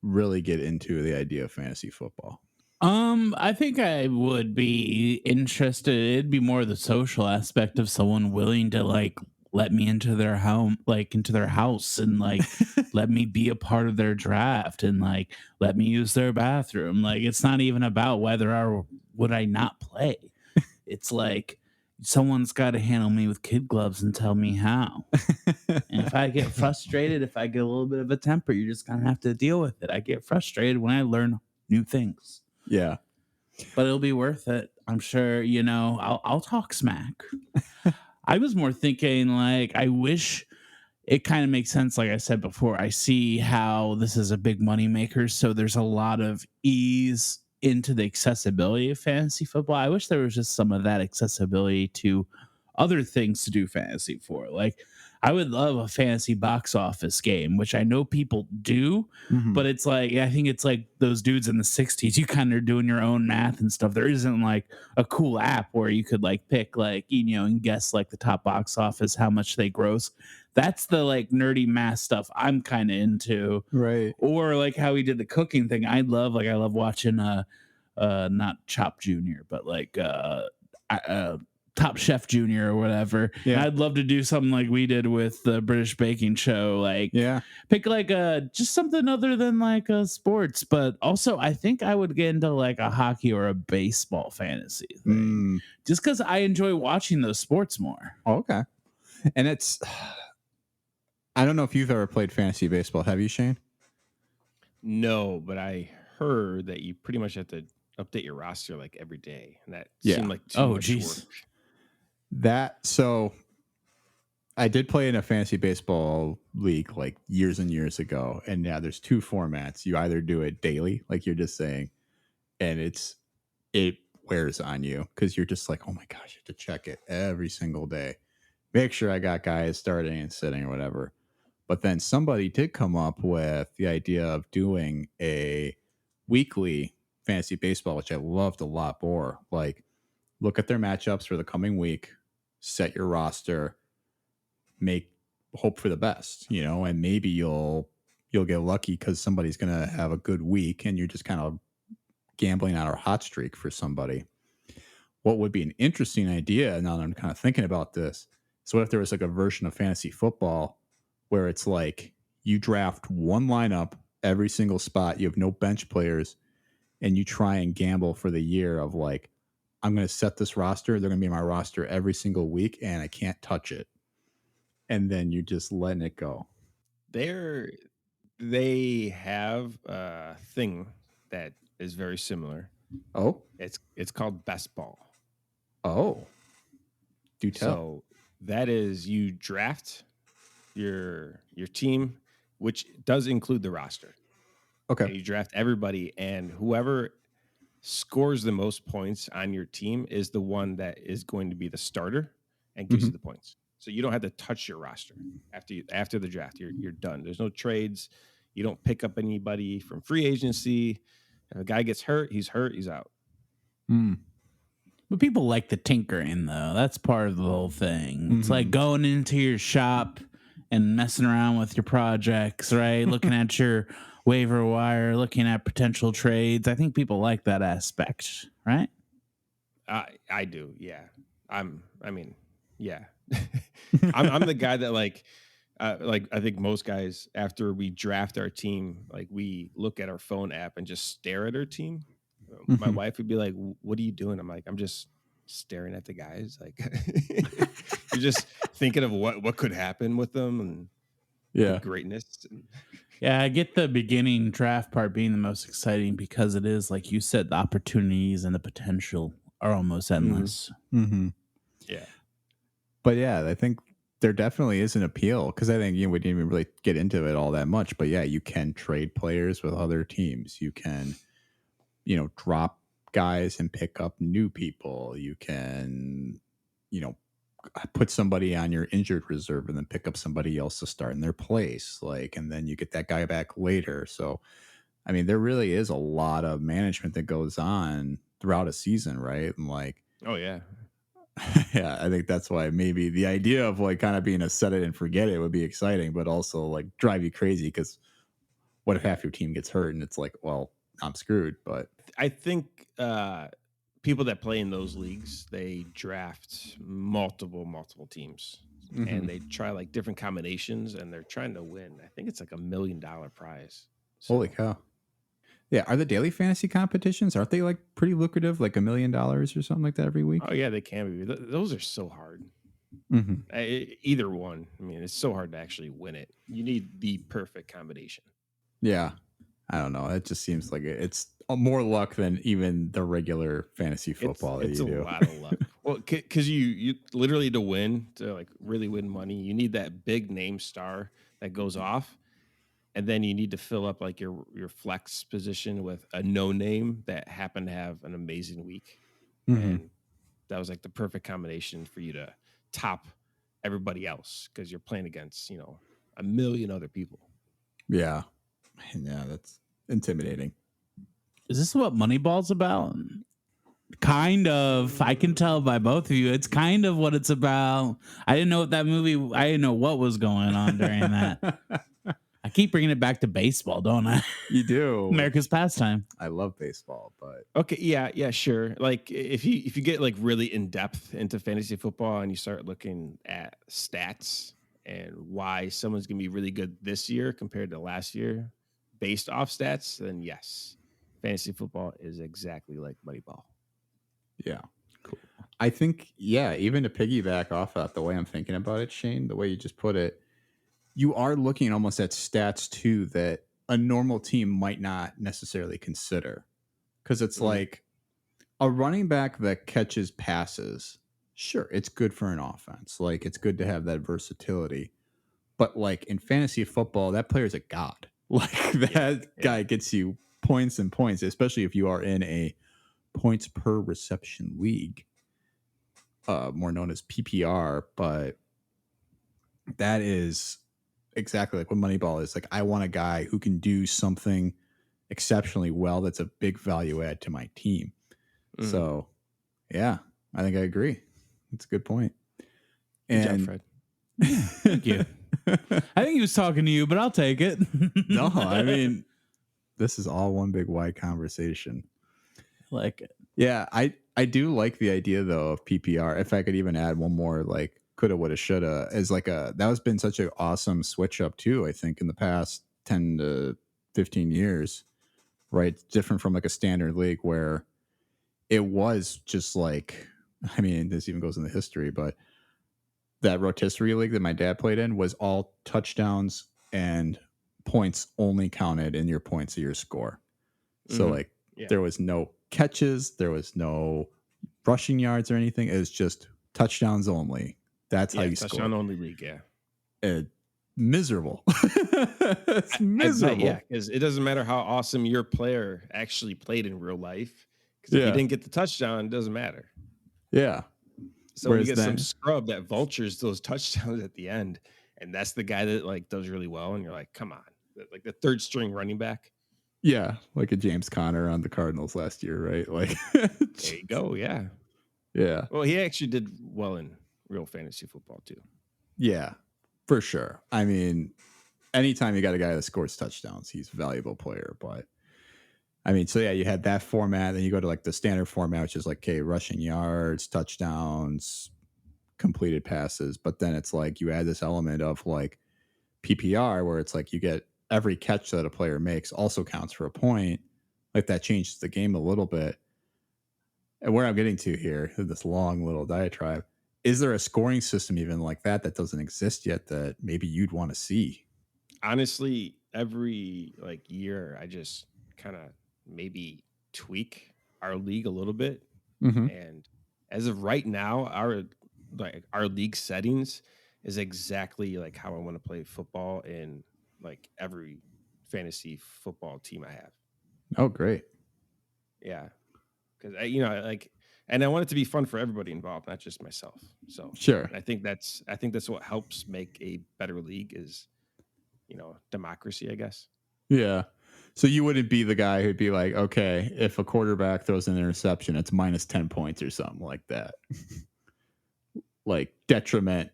really get into the idea of fantasy football? I think I would be interested. It'd be more the social aspect of someone willing to like let me into their home, like into their house, and like let me be a part of their draft, and like let me use their bathroom. Like, it's not even about whether or would I not play. It's like someone's got to handle me with kid gloves and tell me how. And if I get frustrated, if I get a little bit of a temper, you're just gonna have to deal with it. I get frustrated when I learn new things. Yeah, but it'll be worth it. I'm sure. I'll talk smack. I was more thinking like, I wish it kind of makes sense. Like I said before, I see how this is a big money maker. So there's a lot of ease into the accessibility of fantasy football. I wish there was just some of that accessibility to other things to do fantasy for. Like, I would love a fantasy box office game, which I know people do, but it's like, I think it's like those dudes in the 60s. You kind of are doing your own math and stuff. There isn't like a cool app where you could like pick like, and guess like the top box office, how much they gross. That's the like nerdy math stuff I'm kind of into. Right. Or like how he did the cooking thing. I love watching not Chop Junior, but like Top Chef Junior or whatever. Yeah. And I'd love to do something like we did with the British Baking Show. Like, pick like just something other than like sports. But also, I think I would get into like a hockey or a baseball fantasy thing, just because I enjoy watching those sports more. Oh, okay. And it's, I don't know if you've ever played fantasy baseball. Have you, Shane? No, but I heard that you pretty much have to update your roster like every day, and that seemed like too much work. So I did play in a fantasy baseball league like years and years ago, and there's 2 formats. You either do it daily, like you're just saying, and it wears on you because you're just like, oh my gosh, you have to check it every single day, make sure I got guys starting and sitting or whatever. But then somebody did come up with the idea of doing a weekly fantasy baseball, which I loved a lot more. Like, look at their matchups for the coming week, set your roster, hope for the best, and maybe you'll you'll get lucky because somebody's going to have a good week and you're just kind of gambling on a hot streak for somebody. What would be an interesting idea, now that I'm kind of thinking about this, so what if there was like a version of fantasy football where it's like you draft one lineup every single spot, you have no bench players, and you try and gamble for the year of like, I'm going to set this roster, they're going to be my roster every single week, and I can't touch it. And then you're just letting it go. They have a thing that is very similar. Oh, it's called best ball. Oh, do tell. So that is, you draft your team, which does include the roster. Okay. And you draft everybody, and whoever scores the most points on your team is the one that is going to be the starter and gives you the points. So you don't have to touch your roster after the draft. You're done. There's no trades. You don't pick up anybody from free agency. If a guy gets hurt, he's out. But people like the tinkering, though. That's part of the whole thing. It's like going into your shop and messing around with your projects, right? Looking at your waiver wire, looking at potential trades. I think people like that aspect, right? I do, yeah. I'm the guy that like I think most guys, after we draft our team, like we look at our phone app and just stare at our team. My wife would be like, "What are you doing?" I'm like, "I'm just staring at the guys." Like, you're just thinking of what could happen with them and the greatness. Yeah, I get the beginning draft part being the most exciting because it is, like you said, the opportunities and the potential are almost endless. Yeah. But yeah, I think there definitely is an appeal because I think we didn't even really get into it all that much. But yeah, you can trade players with other teams. You can, drop guys and pick up new people. You can, put somebody on your injured reserve and then pick up somebody else to start in their place. And then you get that guy back later. So, I mean, there really is a lot of management that goes on throughout a season, right? And oh yeah. Yeah, I think that's why maybe the idea of kind of being a set it and forget it would be exciting, but also drive you crazy because what if half your team gets hurt and it's like, well, I'm screwed. But I think people that play in those leagues, they draft multiple teams and they try different combinations and they're trying to win. I think it's like $1 million prize. So, holy cow. Yeah, are the daily fantasy competitions, aren't they pretty lucrative, like $1 million or something like that every week? Oh yeah, they can be. Those are so hard. Either one. I mean, it's so hard to actually win it. You need the perfect combination. Yeah. I don't know. It just seems like it's more luck than even the regular fantasy football it's a lot of luck. Well, because you literally, to win, to really win money, you need that big name star that goes off. And then you need to fill up your flex position with a no name that happened to have an amazing week. And that was the perfect combination for you to top everybody else because you're playing against, 1 million other people. Yeah. Yeah, that's intimidating. Is this what Moneyball's about? Kind of. I can tell by both of you. It's kind of what it's about. I didn't know what that movie, I didn't know what was going on during that. I keep bringing it back to baseball, don't I? You do. America's pastime. I love baseball, but okay, yeah, sure. If you get really in depth into fantasy football and you start looking at stats and why someone's gonna be really good this year compared to last year, based off stats, then yes, fantasy football is exactly like Moneyball. Yeah, cool. I think even to piggyback off that, the way I'm thinking about it, Shane, the way you just put it. You are looking almost at stats too that a normal team might not necessarily consider, because it's like a running back that catches passes. Sure, it's good for an offense. It's good to have that versatility, but in fantasy football, that player's a god. That guy gets you points and points, especially if you are in a points per reception league, more known as PPR. But that is exactly like what Moneyball is. I want a guy who can do something exceptionally well that's a big value add to my team. So, yeah, I think I agree. That's a good point. Good job, Fred. Thank you. I think think he was talking to you, but I'll take it. No, I mean, this is all one big wide conversation. Like it. Yeah, I do like the idea though of PPR. If I could even add one more, like coulda, woulda, shoulda, as like that has been such an awesome switch up too. I think in the past 10 to 15 years, right? Different from like a standard league where it was just like, I mean, this even goes in the history, but that rotisserie league that my dad played in was all touchdowns and points only counted in your points of your score. So like there was no catches, there was no rushing yards or anything. It was just touchdowns only. That's how you score. Touchdown only league, Miserable. It's miserable. Yeah, because it doesn't matter how awesome your player actually played in real life. Because if you didn't get the touchdown, it doesn't matter. Yeah. So when you get some scrub that vultures those touchdowns at the end, and that's the guy that like does really well, and you're like, come on, like the third string running back. Yeah, like a James Conner on the Cardinals last year, right? Like there you go. Yeah. Yeah. Well, he actually did well in real fantasy football too. Yeah, for sure. I mean, anytime you got a guy that scores touchdowns, he's a valuable player. But I mean, so yeah, you had that format, then you go to like the standard format, which is like, okay, rushing yards, touchdowns, completed passes. But then it's like you add this element of like PPR where it's like you get every catch that a player makes also counts for a point. Like that changes the game a little bit. And where I'm getting to here, this long little diatribe, is there a scoring system even like that doesn't exist yet that maybe you'd want to see? Honestly, every like year, I just kind of maybe tweak our league a little bit. Mm-hmm. And as of right now, our league settings is exactly like how I want to play football in like every fantasy football team I have. Oh, great. Yeah. Because and I want it to be fun for everybody involved, not just myself. So sure. I think that's what helps make a better league is, democracy, I guess. Yeah. So you wouldn't be the guy who'd be like, okay, if a quarterback throws an interception, it's minus 10 points or something like that. Like detriment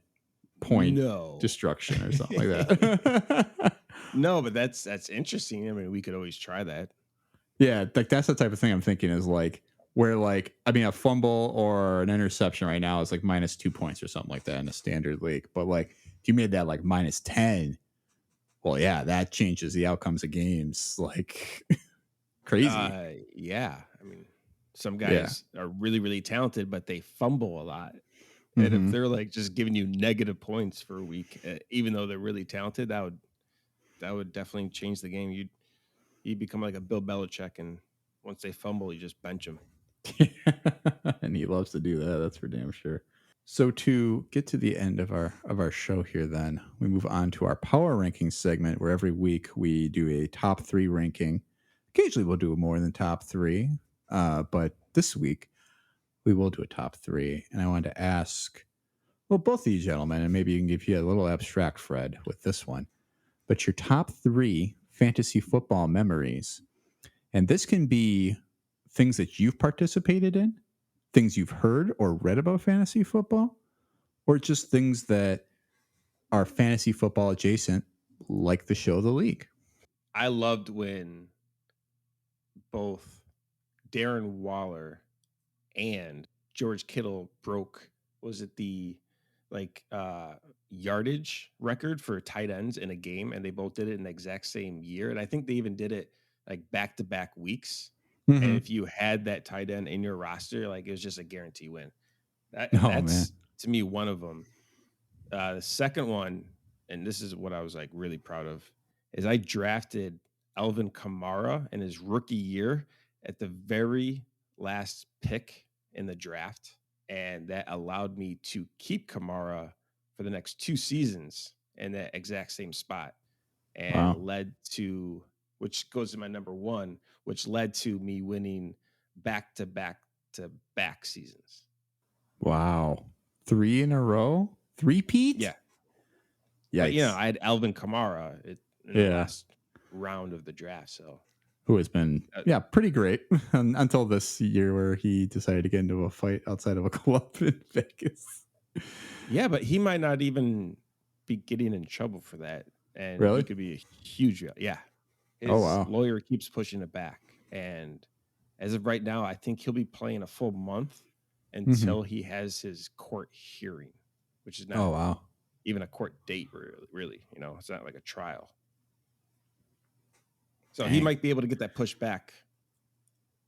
point destruction or something like that. No, but that's interesting. I mean, we could always try that. Yeah, like that's the type of thing I'm thinking is like where like, I mean, a fumble or an interception right now is like minus 2 points or something like that in a standard league. But like if you made that like minus 10, well, yeah, that changes the outcomes of games like crazy. Yeah. I mean, some guys are really, really talented, but they fumble a lot. And if they're like just giving you negative points for a week, even though they're really talented, that would definitely change the game. You'd become like a Bill Belichick, and once they fumble, you just bench them. And he loves to do that. That's for damn sure. So to get to the end of our show here, then we move on to our power ranking segment, where every week we do a top 3 ranking. Occasionally we'll do more than top 3, but this week we will do a top 3. And I wanted to ask, well, both of you gentlemen, and maybe you can give you a little abstract, Fred, with this one, but your top 3 fantasy football memories. And this can be things that you've participated in, things you've heard or read about fantasy football, or just things that are fantasy football adjacent, like the show The League. I loved when both Darren Waller and George Kittle broke, was it the yardage record for tight ends in a game, and they both did it in the exact same year. And I think they even did it like back-to-back weeks. Mm-hmm. And if you had that tight end in your roster, like it was just a guarantee win. That's to me one of them. The second one, and this is what I was like really proud of, is I drafted Alvin Kamara in his rookie year at the very last pick in the draft. And that allowed me to keep Kamara for the next 2 seasons in that exact same spot. And led to, which goes to my number 1, which led to me winning back-to-back seasons. Wow. 3 in a row? 3-peat? Yeah. But, I had Alvin Kamara in the last round of the draft, so. Who has been, pretty great until this year where he decided to get into a fight outside of a club in Vegas. Yeah, but he might not even be getting in trouble for that. and Really? he could be a huge, yeah. Oh, His wow. lawyer keeps pushing it back, and as of right now, I think he'll be playing a full month until he has his court hearing, which is not Oh, wow. even a court date, really. You know, it's not like a trial. So he Dang. might be able to get that pushed back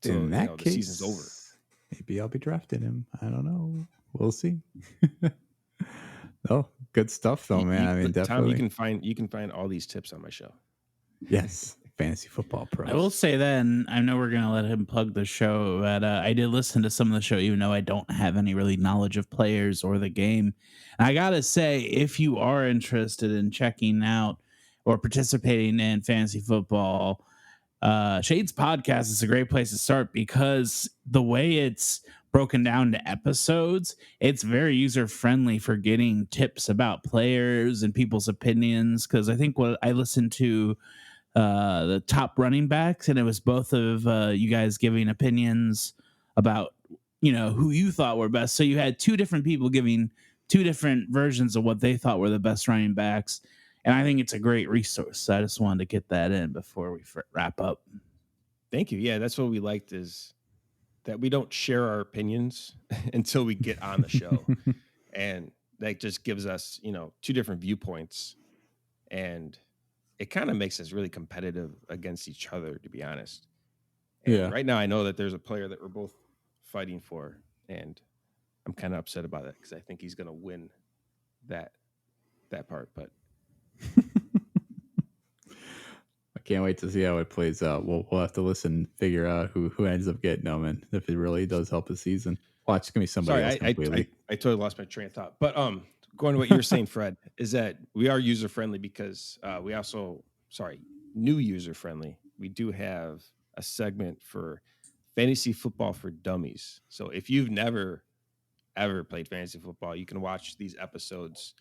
till In that the case, season's over. maybe I'll be drafting him. I don't know. We'll see. Oh, good stuff though, man. I mean, Tom, definitely. you can find all these tips on my show. Yes, Fantasy Football Pros. I will say that, and I know we're going to let him plug the show, but I did listen to some of the show, even though I don't have any really knowledge of players or the game. And I got to say, if you are interested in checking out or participating in fantasy football, Shade's podcast is a great place to start because the way it's broken down to episodes, it's very user friendly for getting tips about players and people's opinions. Because I think what I listened to the top running backs, and it was both of you guys giving opinions about who you thought were best. So you had two different people giving two different versions of what they thought were the best running backs, and I think it's a great resource. So I just wanted to get that in before we wrap up. Thank you. Yeah, that's what we liked, is that we don't share our opinions until we get on the show. And that just gives us, two different viewpoints. And it kind of makes us really competitive against each other, to be honest. And right now I know that there's a player that we're both fighting for, and I'm kind of upset about it because I think he's going to win that part. But I can't wait to see how it plays out. We'll have to listen, figure out who ends up getting them, and if it really does help the season. Watch, it's gonna be somebody else completely. I totally lost my train of thought. But going to what you're saying, Fred, is that we are user friendly because we also, new user friendly. We do have a segment for fantasy football for dummies. So if you've never ever played fantasy football, you can watch these episodes,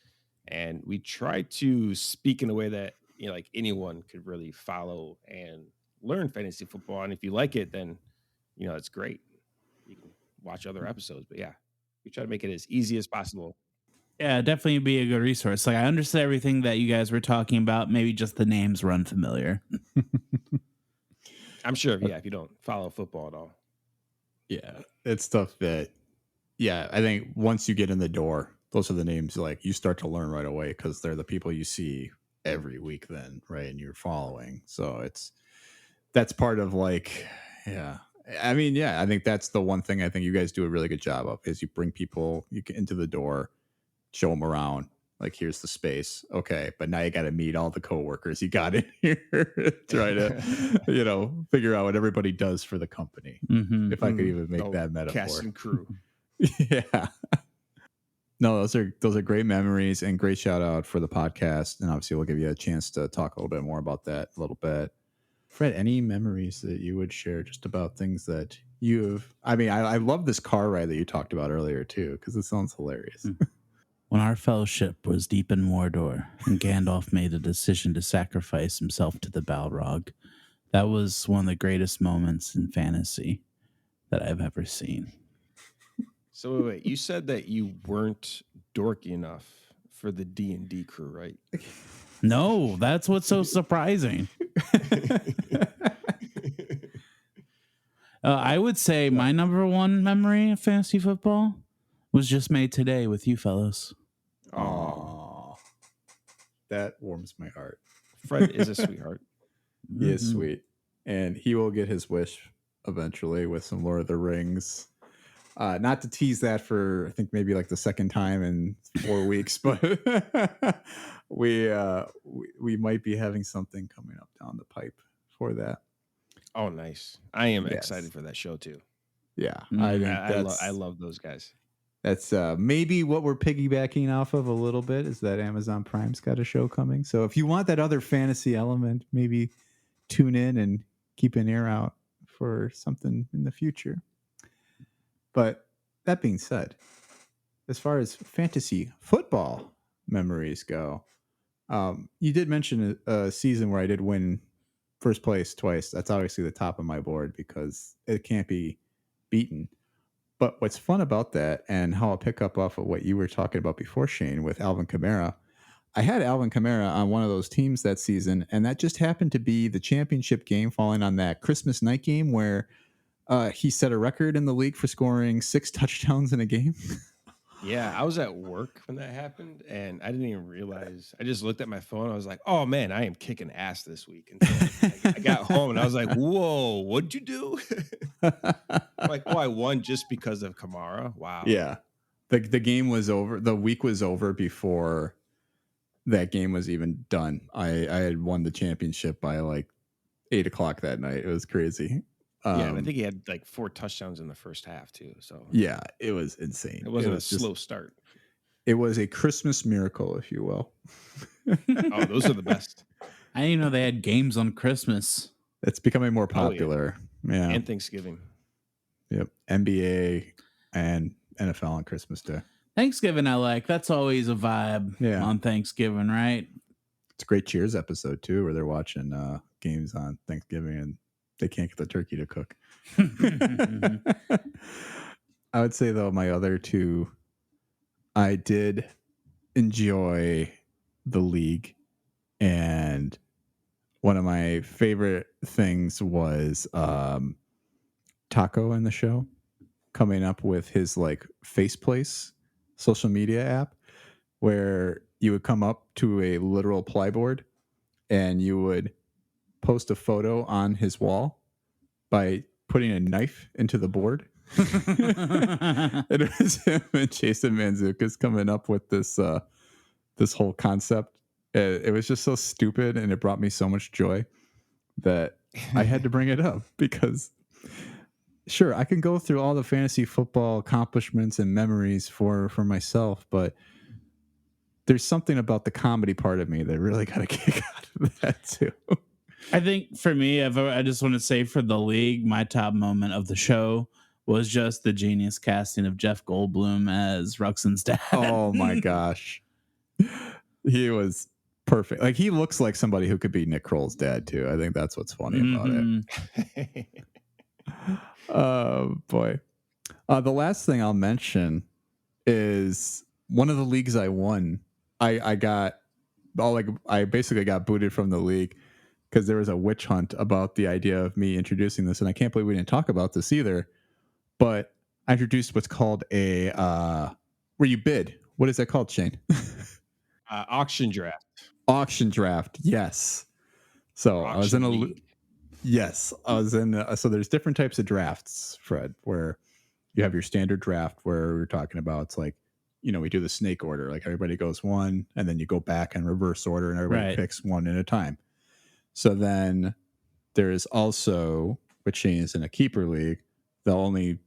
and we try to speak in a way that like anyone could really follow and learn fantasy football. And if you like it, then it's great. You can watch other episodes. But yeah, we try to make it as easy as possible. Yeah, definitely be a good resource. Like, I understood everything that you guys were talking about. Maybe just the names were unfamiliar. I'm sure, if you don't follow football at all. Yeah, it's stuff that, I think once you get in the door, those are the names like you start to learn right away because they're the people you see every week then, right? And you're following. So that's part of like, I mean, I think that's the one thing I think you guys do a really good job of is you bring people into the door, show them around. Like, here's the space. Okay. But now you got to meet all the coworkers you got in here. Try to, figure out what everybody does for the company. Mm-hmm. If I could even make that metaphor. Cast and crew. Yeah. No, those are great memories and great shout out for the podcast. And obviously we'll give you a chance to talk a little bit more about that a little bit. Fred, any memories that you would share just about things that you've, I love this car ride that you talked about earlier too, because it sounds hilarious. When our fellowship was deep in Mordor and Gandalf made a decision to sacrifice himself to the Balrog, that was one of the greatest moments in fantasy that I've ever seen. So wait, you said that you weren't dorky enough for the D&D crew, right? No, that's what's so surprising. I would say my number one memory of fantasy football was just made today with you fellas. Oh, that warms my heart. Fred is a sweetheart. He is sweet, and he will get his wish eventually with some Lord of the Rings. Not to tease that for, I think maybe like the second time in 4 weeks, but we might be having something coming up down the pipe for that. Oh, nice! I am excited for that show too. Yeah, I love those guys. That's maybe what we're piggybacking off of a little bit is that Amazon Prime's got a show coming. So if you want that other fantasy element, maybe tune in and keep an ear out for something in the future. But that being said, as far as fantasy football memories go, you did mention a season where I did win first place twice. That's obviously the top of my board because it can't be beaten. But what's fun about that, and how I'll pick up off of what you were talking about before, Shane, with Alvin Kamara, I had Alvin Kamara on one of those teams that season, and that just happened to be the championship game falling on that Christmas night game where he set a record in the league for scoring 6 touchdowns in a game. Yeah, I was at work when that happened, and I didn't even realize. I just looked at my phone. I was like, "Oh man, I am kicking ass this week." Until I got home, and I was like, "Whoa, what'd you do?" Like, oh, I won just because of Kamara. Wow. Yeah, the game was over. The week was over before that game was even done. I had won the championship by like 8:00 that night. It was crazy. Yeah, and I think he had like 4 touchdowns in the first half too. So yeah, it was insane. it wasn't a slow start. It was a Christmas miracle, if you will. Oh, those are the best. I didn't know they had games on Christmas. It's becoming more popular. Yeah. And Thanksgiving. Yep. NBA and NFL on Christmas Day. Thanksgiving, I like. That's always a vibe on Thanksgiving, right? It's a great Cheers episode, too, where they're watching games on Thanksgiving and they can't get the turkey to cook. I would say, though, my other two, I did enjoy the league. And one of my favorite things was Taco in the show coming up with his like Faceplace social media app where you would come up to a literal plyboard and you would post a photo on his wall by putting a knife into the board. It was him and Jason Mantzoukas coming up with this this whole concept. It was just so stupid and it brought me so much joy that I had to bring it up because sure, I can go through all the fantasy football accomplishments and memories for myself, but there's something about the comedy part of me that really got a kick out of that too. I think for me, I just want to say for the league, my top moment of the show was just the genius casting of Jeff Goldblum as Ruxin's dad. Oh my gosh. He was perfect. Like he looks like somebody who could be Nick Kroll's dad too. I think that's what's funny about it. Oh boy. The last thing I'll mention is one of the leagues I won. I basically got booted from the league because there was a witch hunt about the idea of me introducing this, and I can't believe we didn't talk about this either. But I introduced what's called a where you bid. What is that called, Shane? Auction draft. Auction draft. Yes. So I was in a league. Yes, I was in. So there's different types of drafts, Fred, where you have your standard draft where we're talking about it's like, you know, we do the snake order, like everybody goes one and then you go back in reverse order and everybody picks one at a time. So then there is also, which is in a keeper league, the only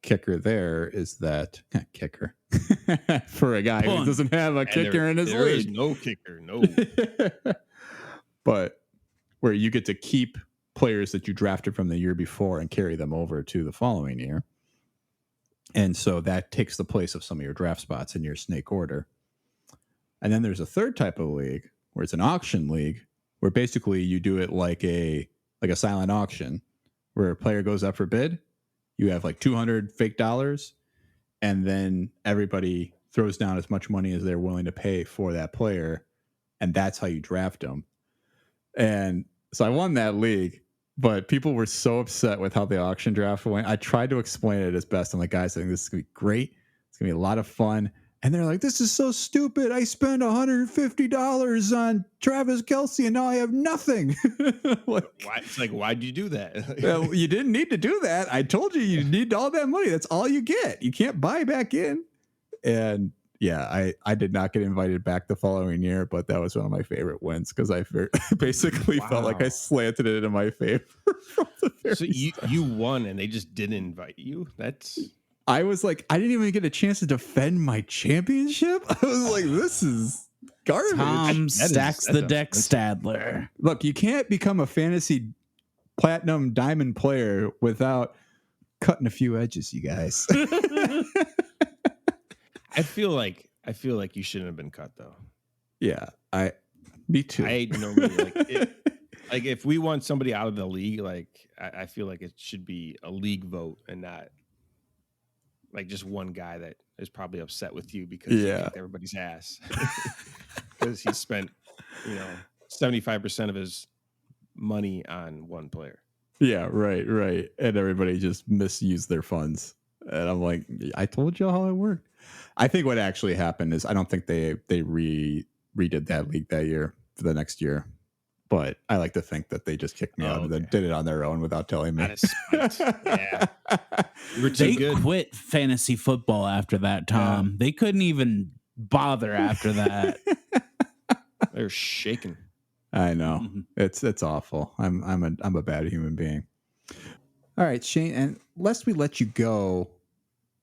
kicker there is that kicker for a guy who doesn't have a kicker in his league. There is no kicker, no. But where you get to keep players that you drafted from the year before and carry them over to the following year. And so that takes the place of some of your draft spots in your snake order. And then there's a third type of league where it's an auction league where basically you do it like a silent auction where a player goes up for bid. You have like 200 fake dollars and then everybody throws down as much money as they're willing to pay for that player. And that's how you draft them. And so I won that league, but people were so upset with how the auction draft went. I tried to explain it as best. I'm like, guys, I think this is going to be great. It's going to be a lot of fun. And they're like, this is so stupid. I spent $150 on Travis Kelce and now I have nothing. Why'd you do that? Well, you didn't need to do that. I told you need all that money. That's all you get. You can't buy back in. And yeah, I did not get invited back the following year, but that was one of my favorite wins because I basically felt like I slanted it in my favor. So you won and they just didn't invite you? I was like, I didn't even get a chance to defend my championship. I was like, this is garbage. Tom stacks the deck Stadler. Look, you can't become a fantasy platinum diamond player without cutting a few edges, you guys. I feel like you shouldn't have been cut though. Yeah, me too. I normally like if we want somebody out of the league, like I feel like it should be a league vote and not like just one guy that is probably upset with you because you kicked everybody's ass. because he spent, 75% of his money on one player. Yeah, right. And everybody just misused their funds. And I'm like, I told you how it worked. I think what actually happened is I don't think they redid that league that year for the next year. But I like to think that they just kicked me out and then did it on their own without telling me. Out of spite. Yeah. They quit fantasy football after that, Tom. Yeah. They couldn't even bother after that. They're shaking. I know. Mm-hmm. It's awful. I'm a bad human being. All right, Shane, and lest we let you go,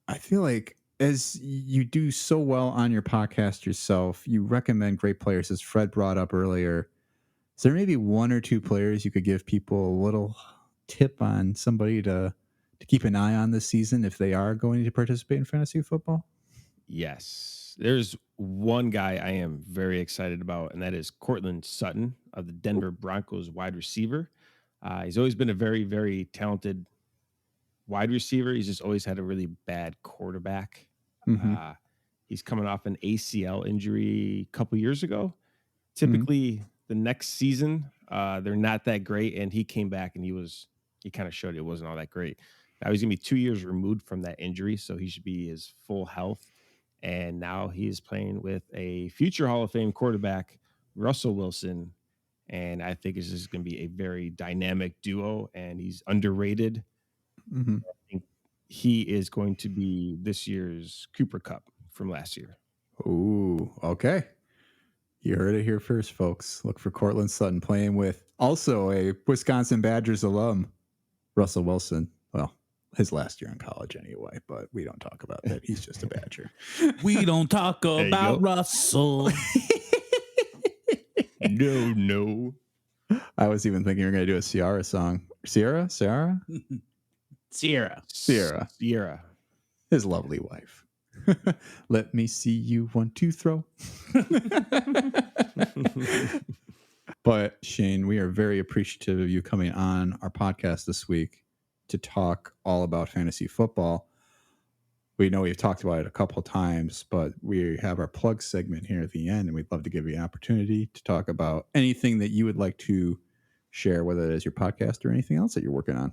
I feel like as you do so well on your podcast yourself, you recommend great players, as Fred brought up earlier. Is there maybe one or two players you could give people a little tip on, somebody to keep an eye on this season if they are going to participate in fantasy football? Yes. There's one guy I am very excited about, and that is Courtland Sutton of the Denver Broncos wide receiver. He's always been a very, very talented wide receiver. He's just always had a really bad quarterback. Mm-hmm. He's coming off an ACL injury a couple years ago. Typically, the next season, they're not that great, and he came back and he kind of showed it wasn't all that great. Now he's gonna be 2 years removed from that injury, so he should be his full health. And now he is playing with a future Hall of Fame quarterback, Russell Wilson, and I think it's just gonna be a very dynamic duo, and he's underrated. Mm-hmm. I think he is going to be this year's Cooper Kupp from last year. Ooh, okay. You heard it here first, folks. Look for Courtland Sutton playing with also a Wisconsin Badgers alum, Russell Wilson. Well, his last year in college anyway, but we don't talk about that. He's just a Badger. We don't talk about Russell. No. I was even thinking we were going to do a Ciara song. Sierra? His lovely wife. Let me see you 1, 2, throw. But Shane, we are very appreciative of you coming on our podcast this week to talk all about fantasy football. We know we've talked about it a couple of times, but we have our plug segment here at the end, and we'd love to give you an opportunity to talk about anything that you would like to share, whether it is your podcast or anything else that you're working on.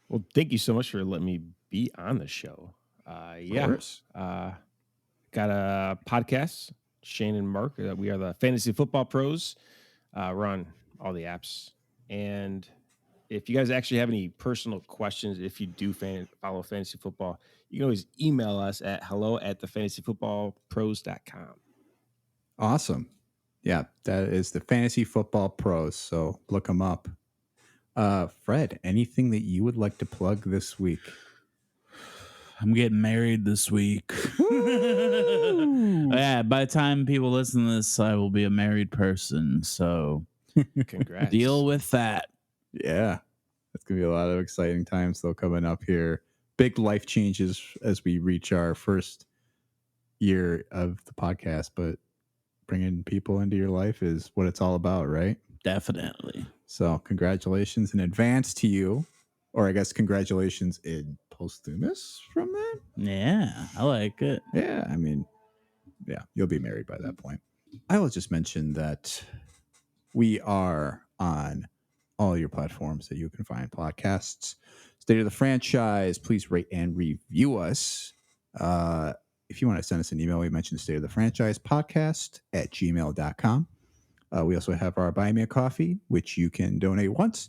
Well, thank you so much for letting me be on the show. Got a podcast, Shane and Mark. We are the Fantasy Football Pros. We're on all the apps. And if you guys actually have any personal questions, if you do follow fantasy football, you can always email us at hello@thefantasyfootballpros.com. Awesome. Yeah, that is the Fantasy Football Pros. So look them up. Fred, anything that you would like to plug this week? I'm getting married this week. Yeah, by the time people listen to this, I will be a married person. So congrats. Deal with that. Yeah. It's going to be a lot of exciting times still coming up here. Big life changes as we reach our first year of the podcast, but bringing people into your life is what it's all about, right? Definitely. So congratulations in advance to you, or I guess congratulations in posthumous from that. Yeah, I like it. Yeah, I mean, yeah, you'll be married by that point. I will just mention that we are on all your platforms that you can find podcasts. State of the Franchise, please rate and review us. If you want to send us an email, we mentioned State of the Franchise podcast at gmail.com. We also have our Buy Me a Coffee, which you can donate once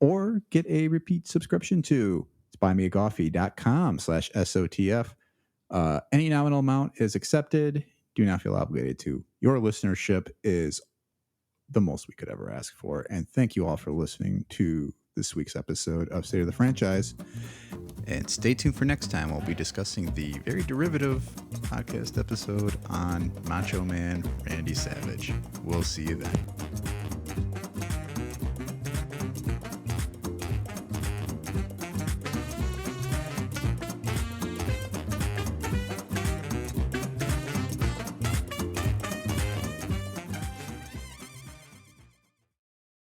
or get a repeat subscription to. It's buymeacoffee.com/SOTF. Any nominal amount is accepted. Do not feel obligated to. Your listenership is the most we could ever ask for. And thank you all for listening to this week's episode of State of the Franchise. And stay tuned for next time. We'll be discussing the very derivative podcast episode on Macho Man Randy Savage. We'll see you then.